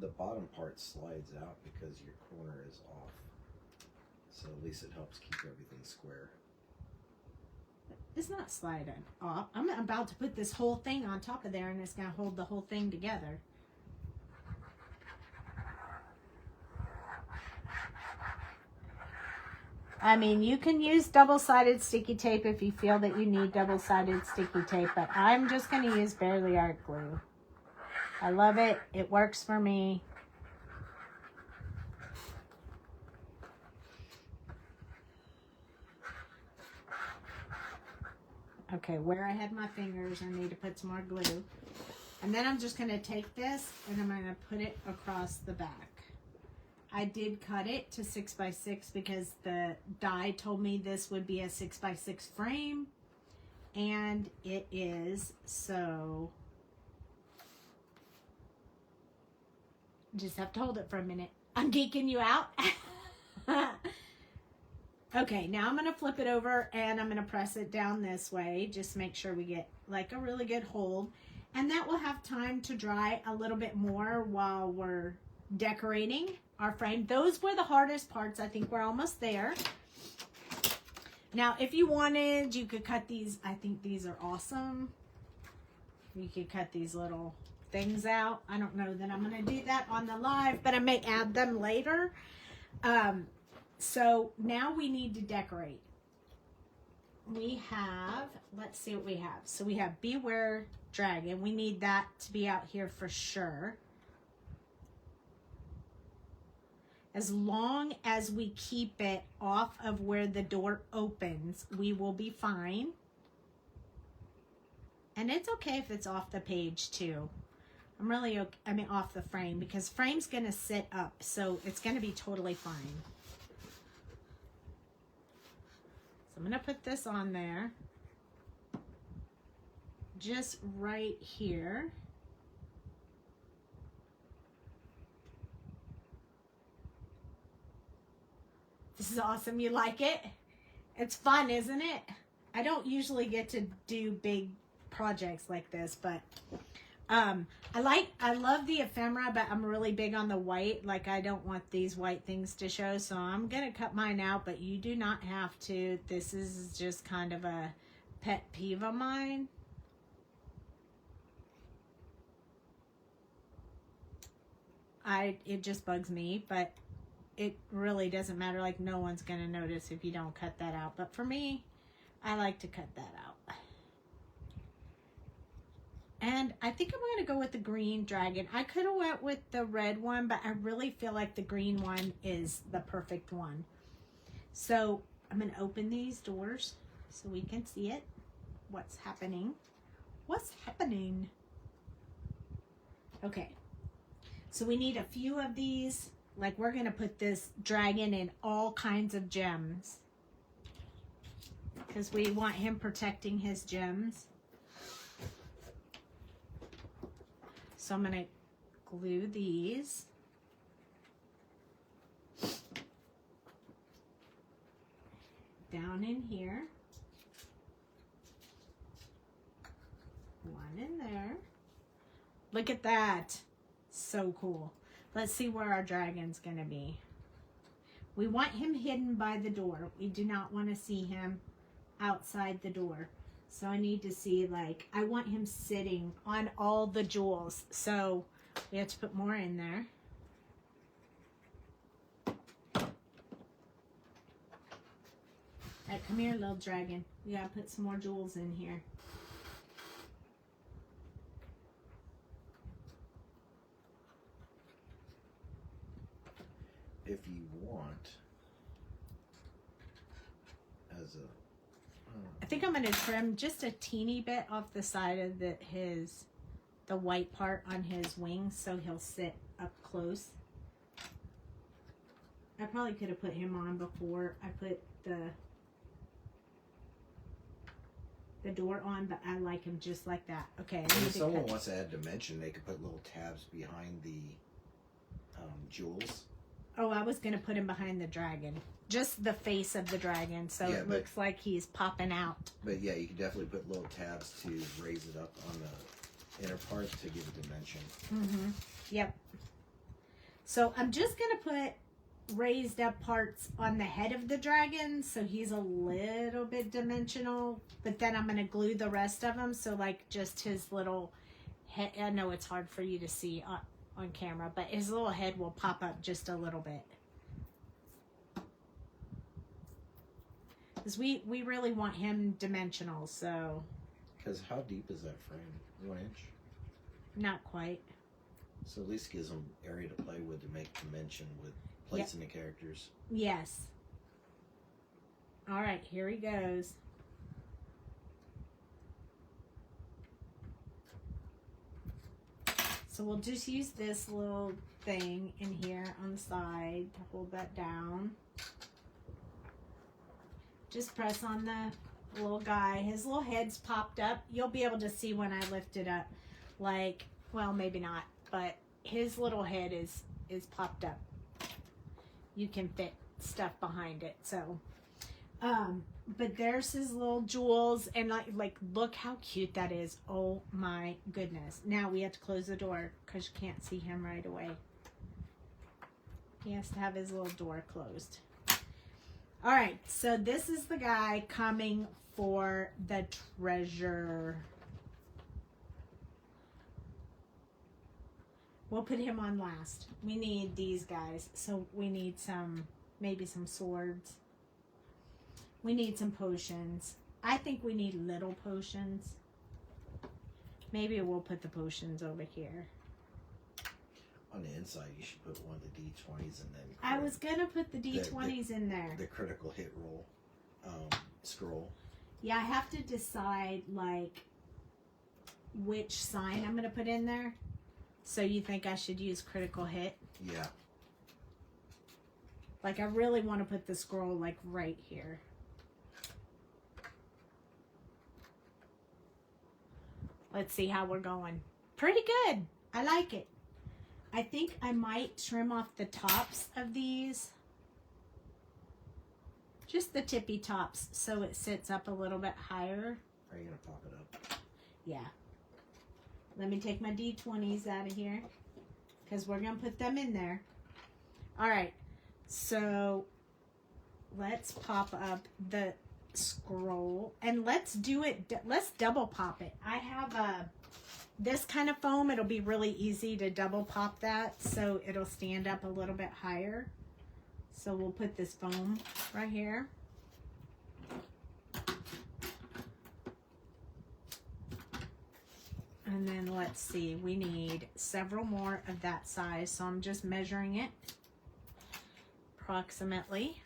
the bottom part slides out because your corner is off. So at least it helps keep everything square. It's not sliding off. I'm about to put this whole thing on top of there, and it's going to hold the whole thing together. I mean, you can use double-sided sticky tape if you feel that you need double-sided sticky tape, but I'm just going to use Barely Art glue. I love it. It works for me. Okay, where I had my fingers, I need to put some more glue. And then I'm just going to take this and I'm going to put it across the back. I did cut it to 6x6 because the die told me this would be a 6x6 frame. And it is, so just have to hold it for a minute. I'm geeking you out. Okay, now I'm going to flip it over and I'm going to press it down this way. Just make sure we get like a really good hold. And that will have time to dry a little bit more while we're decorating our frame. Those were the hardest parts. I think we're almost there. Now, if you wanted, you could cut these. I think these are awesome. You could cut these little things out. I don't know that I'm going to do that on the live, but I may add them later. So now we need to decorate. We have, let's see what we have. So we have Beware Dragon. We need that to be out here for sure. As long as we keep it off of where the door opens, we will be fine. And it's okay if it's off the page too. I'm really okay, I mean off the frame, because frame's going to sit up, so it's going to be totally fine. So I'm going to put this on there. Just right here. This is awesome. You like it? It's fun, isn't it? I don't usually get to do big projects like this, but I love the ephemera, but I'm really big on the white. Like, I don't want these white things to show, so I'm gonna cut mine out, but you do not have to. This is just kind of a pet peeve of mine. It just bugs me, but it really doesn't matter. Like, no one's gonna notice if you don't cut that out, but for me, I like to cut that out. And I think I'm going to go with the green dragon. I could have went with the red one, but I really feel like the green one is the perfect one. So I'm going to open these doors so we can see it. What's happening? What's happening? Okay. So we need a few of these. Like, we're going to put this dragon in all kinds of gems, because we want him protecting his gems. So I'm going to glue these. Down in here. One in there. Look at that. So cool. Let's see where our dragon's going to be. We want him hidden by the door. We do not want to see him outside the door. So I need to see, like, I want him sitting on all the jewels. So we have to put more in there. All right, come here, little dragon. We gotta put some more jewels in here. If you want, as a I think I'm gonna trim just a teeny bit off the side of the white part on his wings, so he'll sit up close. I probably could have put him on before I put the door on, but I like him just like that. Okay. if someone wants to add dimension, they could put little tabs behind the jewels. Oh, I was gonna put him behind the dragon. Just the face of the dragon, so it looks like he's popping out. But yeah, you can definitely put little tabs to raise it up on the inner part to give a dimension. Mm-hmm. Yep. So I'm just gonna put raised up parts on the head of the dragon, so he's a little bit dimensional. But then I'm gonna glue the rest of him, so like just his little head. I know it's hard for you to see on camera, but his little head will pop up just a little bit. Because we really want him dimensional, so. Because how deep is that frame? 1 inch? Not quite. So at least gives them area to play with to make dimension with placing the characters. Yes. All right, here he goes. So we'll just use this little thing in here on the side to hold that down. Just press on the little guy. His little head's popped up. You'll be able to see when I lift it up. Like, well, maybe not, but his little head is popped up. You can fit stuff behind it. So, but there's his little jewels, and like look how cute that is. Oh my goodness. Now we have to close the door because you can't see him right away. He has to have his little door closed. All right, so this is the guy coming for the treasure. We'll put him on last. We need these guys. So we need maybe some swords. We need some potions. I think we need little potions. Maybe we'll put the potions over here. On the inside, you should put one of the D20s and then... I was going to put the D20s in there. The critical hit roll scroll. Yeah, I have to decide, like, which sign I'm going to put in there. So you think I should use critical hit? Yeah. Like I really want to put the scroll like right here. Let's see how we're going. Pretty good. I like it. I think I might trim off the tops of these. Just the tippy tops so it sits up a little bit higher. Are you going to pop it up? Yeah. Let me take my D20s out of here because we're going to put them in there. All right. So let's pop up the scroll and let's do it. Let's double pop it. I have this kind of foam. It'll be really easy to double pop that so it'll stand up a little bit higher. So we'll put this foam right here. And then let's see, we need several more of that size. So I'm just measuring it approximately.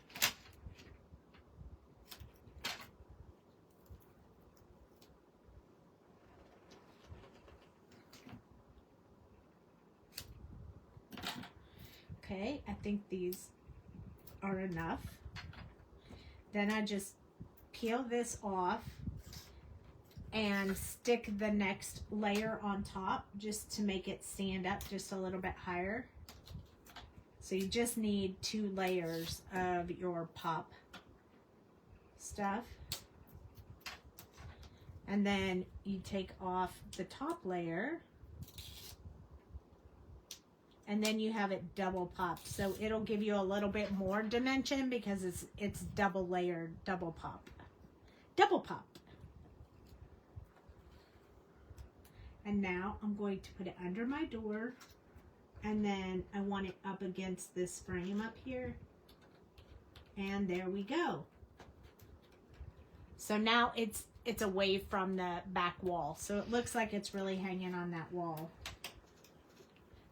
Okay, I think these are enough. Then I just peel this off and stick the next layer on top just to make it stand up just a little bit higher. So you just need 2 layers of your pop stuff. And then you take off the top layer and then you have it double popped. So it'll give you a little bit more dimension because it's double layered, double pop. Double pop. And now I'm going to put it under my door and then I want it up against this frame up here. And there we go. So now it's away from the back wall. So it looks like it's really hanging on that wall.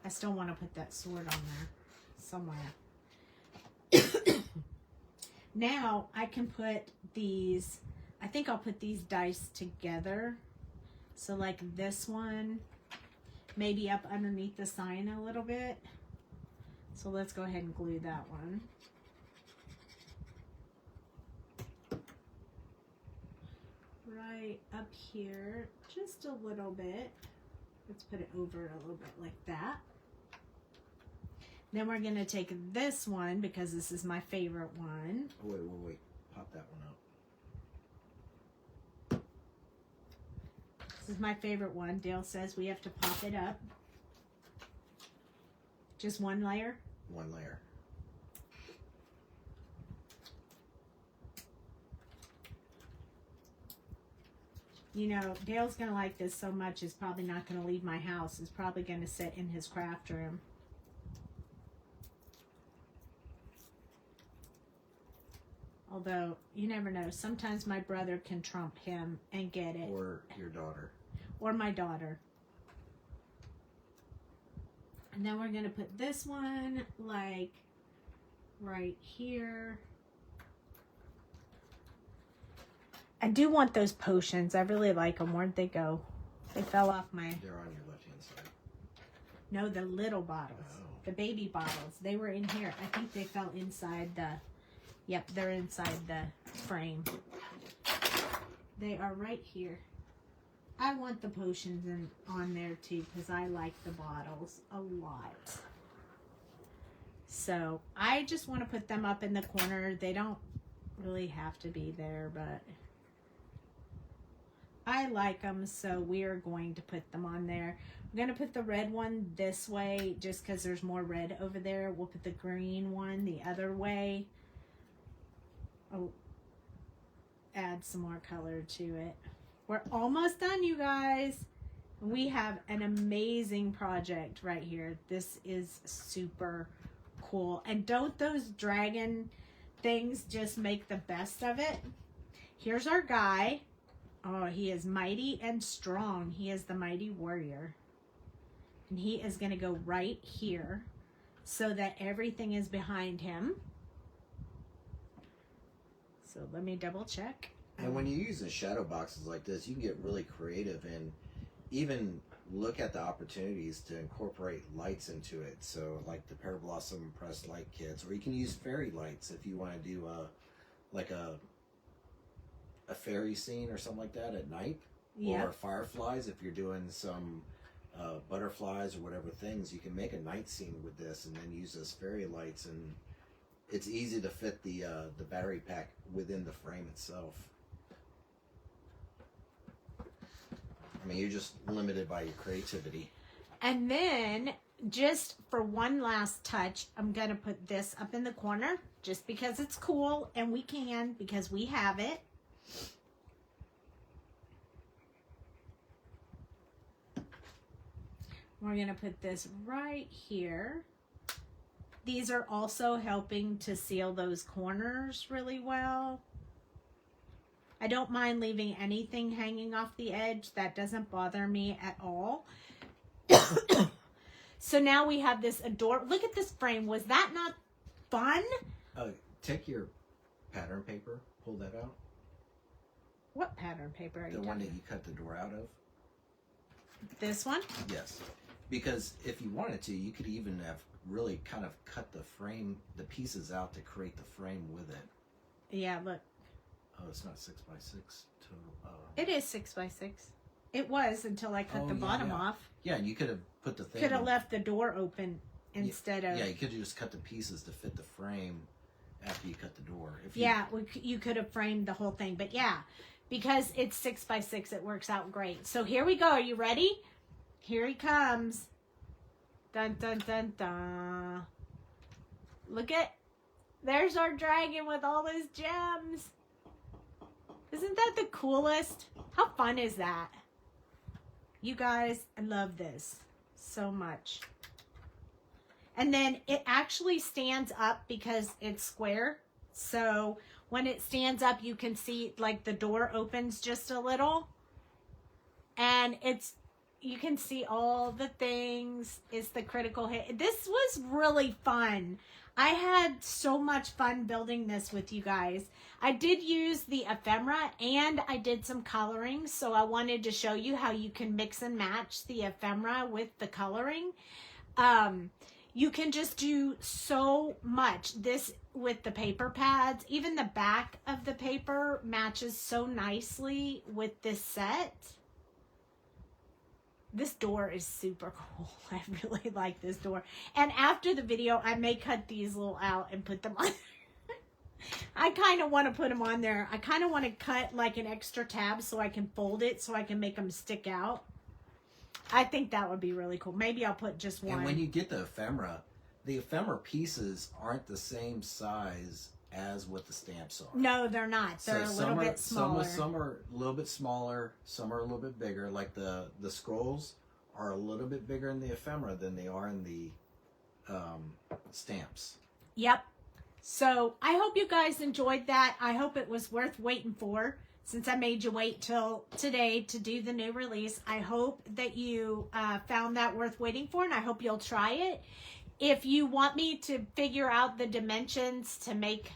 I still want to put that sword on there somewhere. Now I can put these, I think I'll put these dice together. So like this one, maybe up underneath the sign a little bit. So let's go ahead and glue that one. Right up here, just a little bit. Let's put it over a little bit like that. Then we're going to take this one because this is my favorite one. Oh, wait. Pop that one up. This is my favorite one. Dale says we have to pop it up. Just 1 layer? 1 layer. You know, Dale's going to like this so much, he's probably not going to leave my house. He's probably going to sit in his craft room. Although, you never know. Sometimes my brother can trump him and get it. Or your daughter. Or my daughter. And then we're going to put this one, like, right here. I do want those potions. I really like them. Where'd they go? They fell off my... They're on your left-hand side. No, the little bottles. Oh. The baby bottles. They were in here. I think they fell inside the... Yep, they're inside the frame. They are right here. I want the potions on there too because I like the bottles a lot. So I just want to put them up in the corner. They don't really have to be there, but I like them, so we are going to put them on there. I'm going to put the red one this way just because there's more red over there. We'll put the green one the other way. I'll add some more color to it. We're almost done, you guys. We have an amazing project right here. This is super cool. And don't those dragon things just make the best of it? Here's our guy. Oh, he is mighty and strong. He is the mighty warrior. And he is going to go right here so that everything is behind him. So let me double check. And when you use the shadow boxes like this, you can get really creative in even look at the opportunities to incorporate lights into it. So like the Pear Blossom pressed light kits, or you can use fairy lights if you want to do a fairy scene or something like that at night. Yeah. Or fireflies if you're doing some butterflies or whatever things. You can make a night scene with this and then use those fairy lights, and it's easy to fit the battery pack within the frame itself. I mean, you're just limited by your creativity. And then, just for one last touch, I'm going to put this up in the corner just because it's cool, and we can because we have it. We're going to put this right here. These are also helping to seal those corners really well. I don't mind leaving anything hanging off the edge. That doesn't bother me at all. So now we have this adorable, look at this frame. Was that not fun? Take your pattern paper, pull that out. What pattern paper are you The talking one that about? you cut the door out of? This one? Yes. Because if you wanted to, you could even have really kind of cut the frame, the pieces out to create the frame with it. Yeah, look. Oh, it's not 6x6 total. It is 6x6. It was until I cut the bottom off. Yeah, and you could have put the thing. Could have left the door open instead of. Yeah, you could have just cut the pieces to fit the frame after you cut the door. You could have framed the whole thing, but yeah, because it's 6x6, it works out great. So here we go. Are you ready? Here he comes. Dun dun dun dun. Look at, there's our dragon with all his gems. Isn't that the coolest? How fun is that? You guys, I love this so much. And then it actually stands up because it's square. So when it stands up, you can see like the door opens just a little. And you can see all the things. It's the critical hit. This was really fun. I had so much fun building this with you guys. I did use the ephemera and I did some coloring. So I wanted to show you how you can mix and match the ephemera with the coloring. You can just do so much. This with the paper pads, even the back of the paper matches so nicely with this set. This door is super cool. I really like this door. And after the video, I may cut these little out and put them on. I kind of want to put them on there. I kind of want to cut like an extra tab so I can fold it so I can make them stick out. I think that would be really cool. Maybe I'll put just one. And when you get the ephemera pieces aren't the same size as what the stamps are. No, they're not. They're a little bit smaller. Some are a little bit smaller. Some are a little bit bigger. Like the scrolls are a little bit bigger in the ephemera than they are in the stamps. Yep. So I hope you guys enjoyed that. I hope it was worth waiting for, since I made you wait till today to do the new release. I hope that you found that worth waiting for, and I hope you'll try it. If you want me to figure out the dimensions to make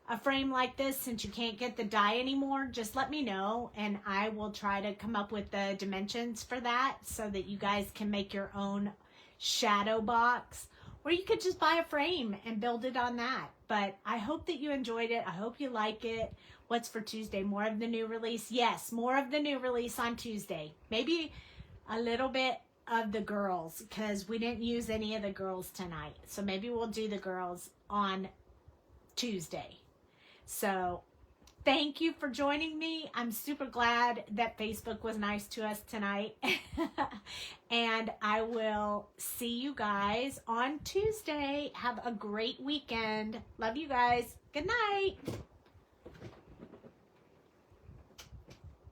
a frame like this, since you can't get the die anymore, just let me know, and I will try to come up with the dimensions for that so that you guys can make your own shadow box. Or you could just buy a frame and build it on that. But I hope that you enjoyed it. I hope you like it. What's for Tuesday? More of the new release? Yes, more of the new release on Tuesday. Maybe a little bit of the girls, because we didn't use any of the girls tonight. So maybe we'll do the girls on Tuesday. So thank you for joining me. I'm super glad that Facebook was nice to us tonight. And I will see you guys on Tuesday. Have a great weekend. Love you guys. Good night.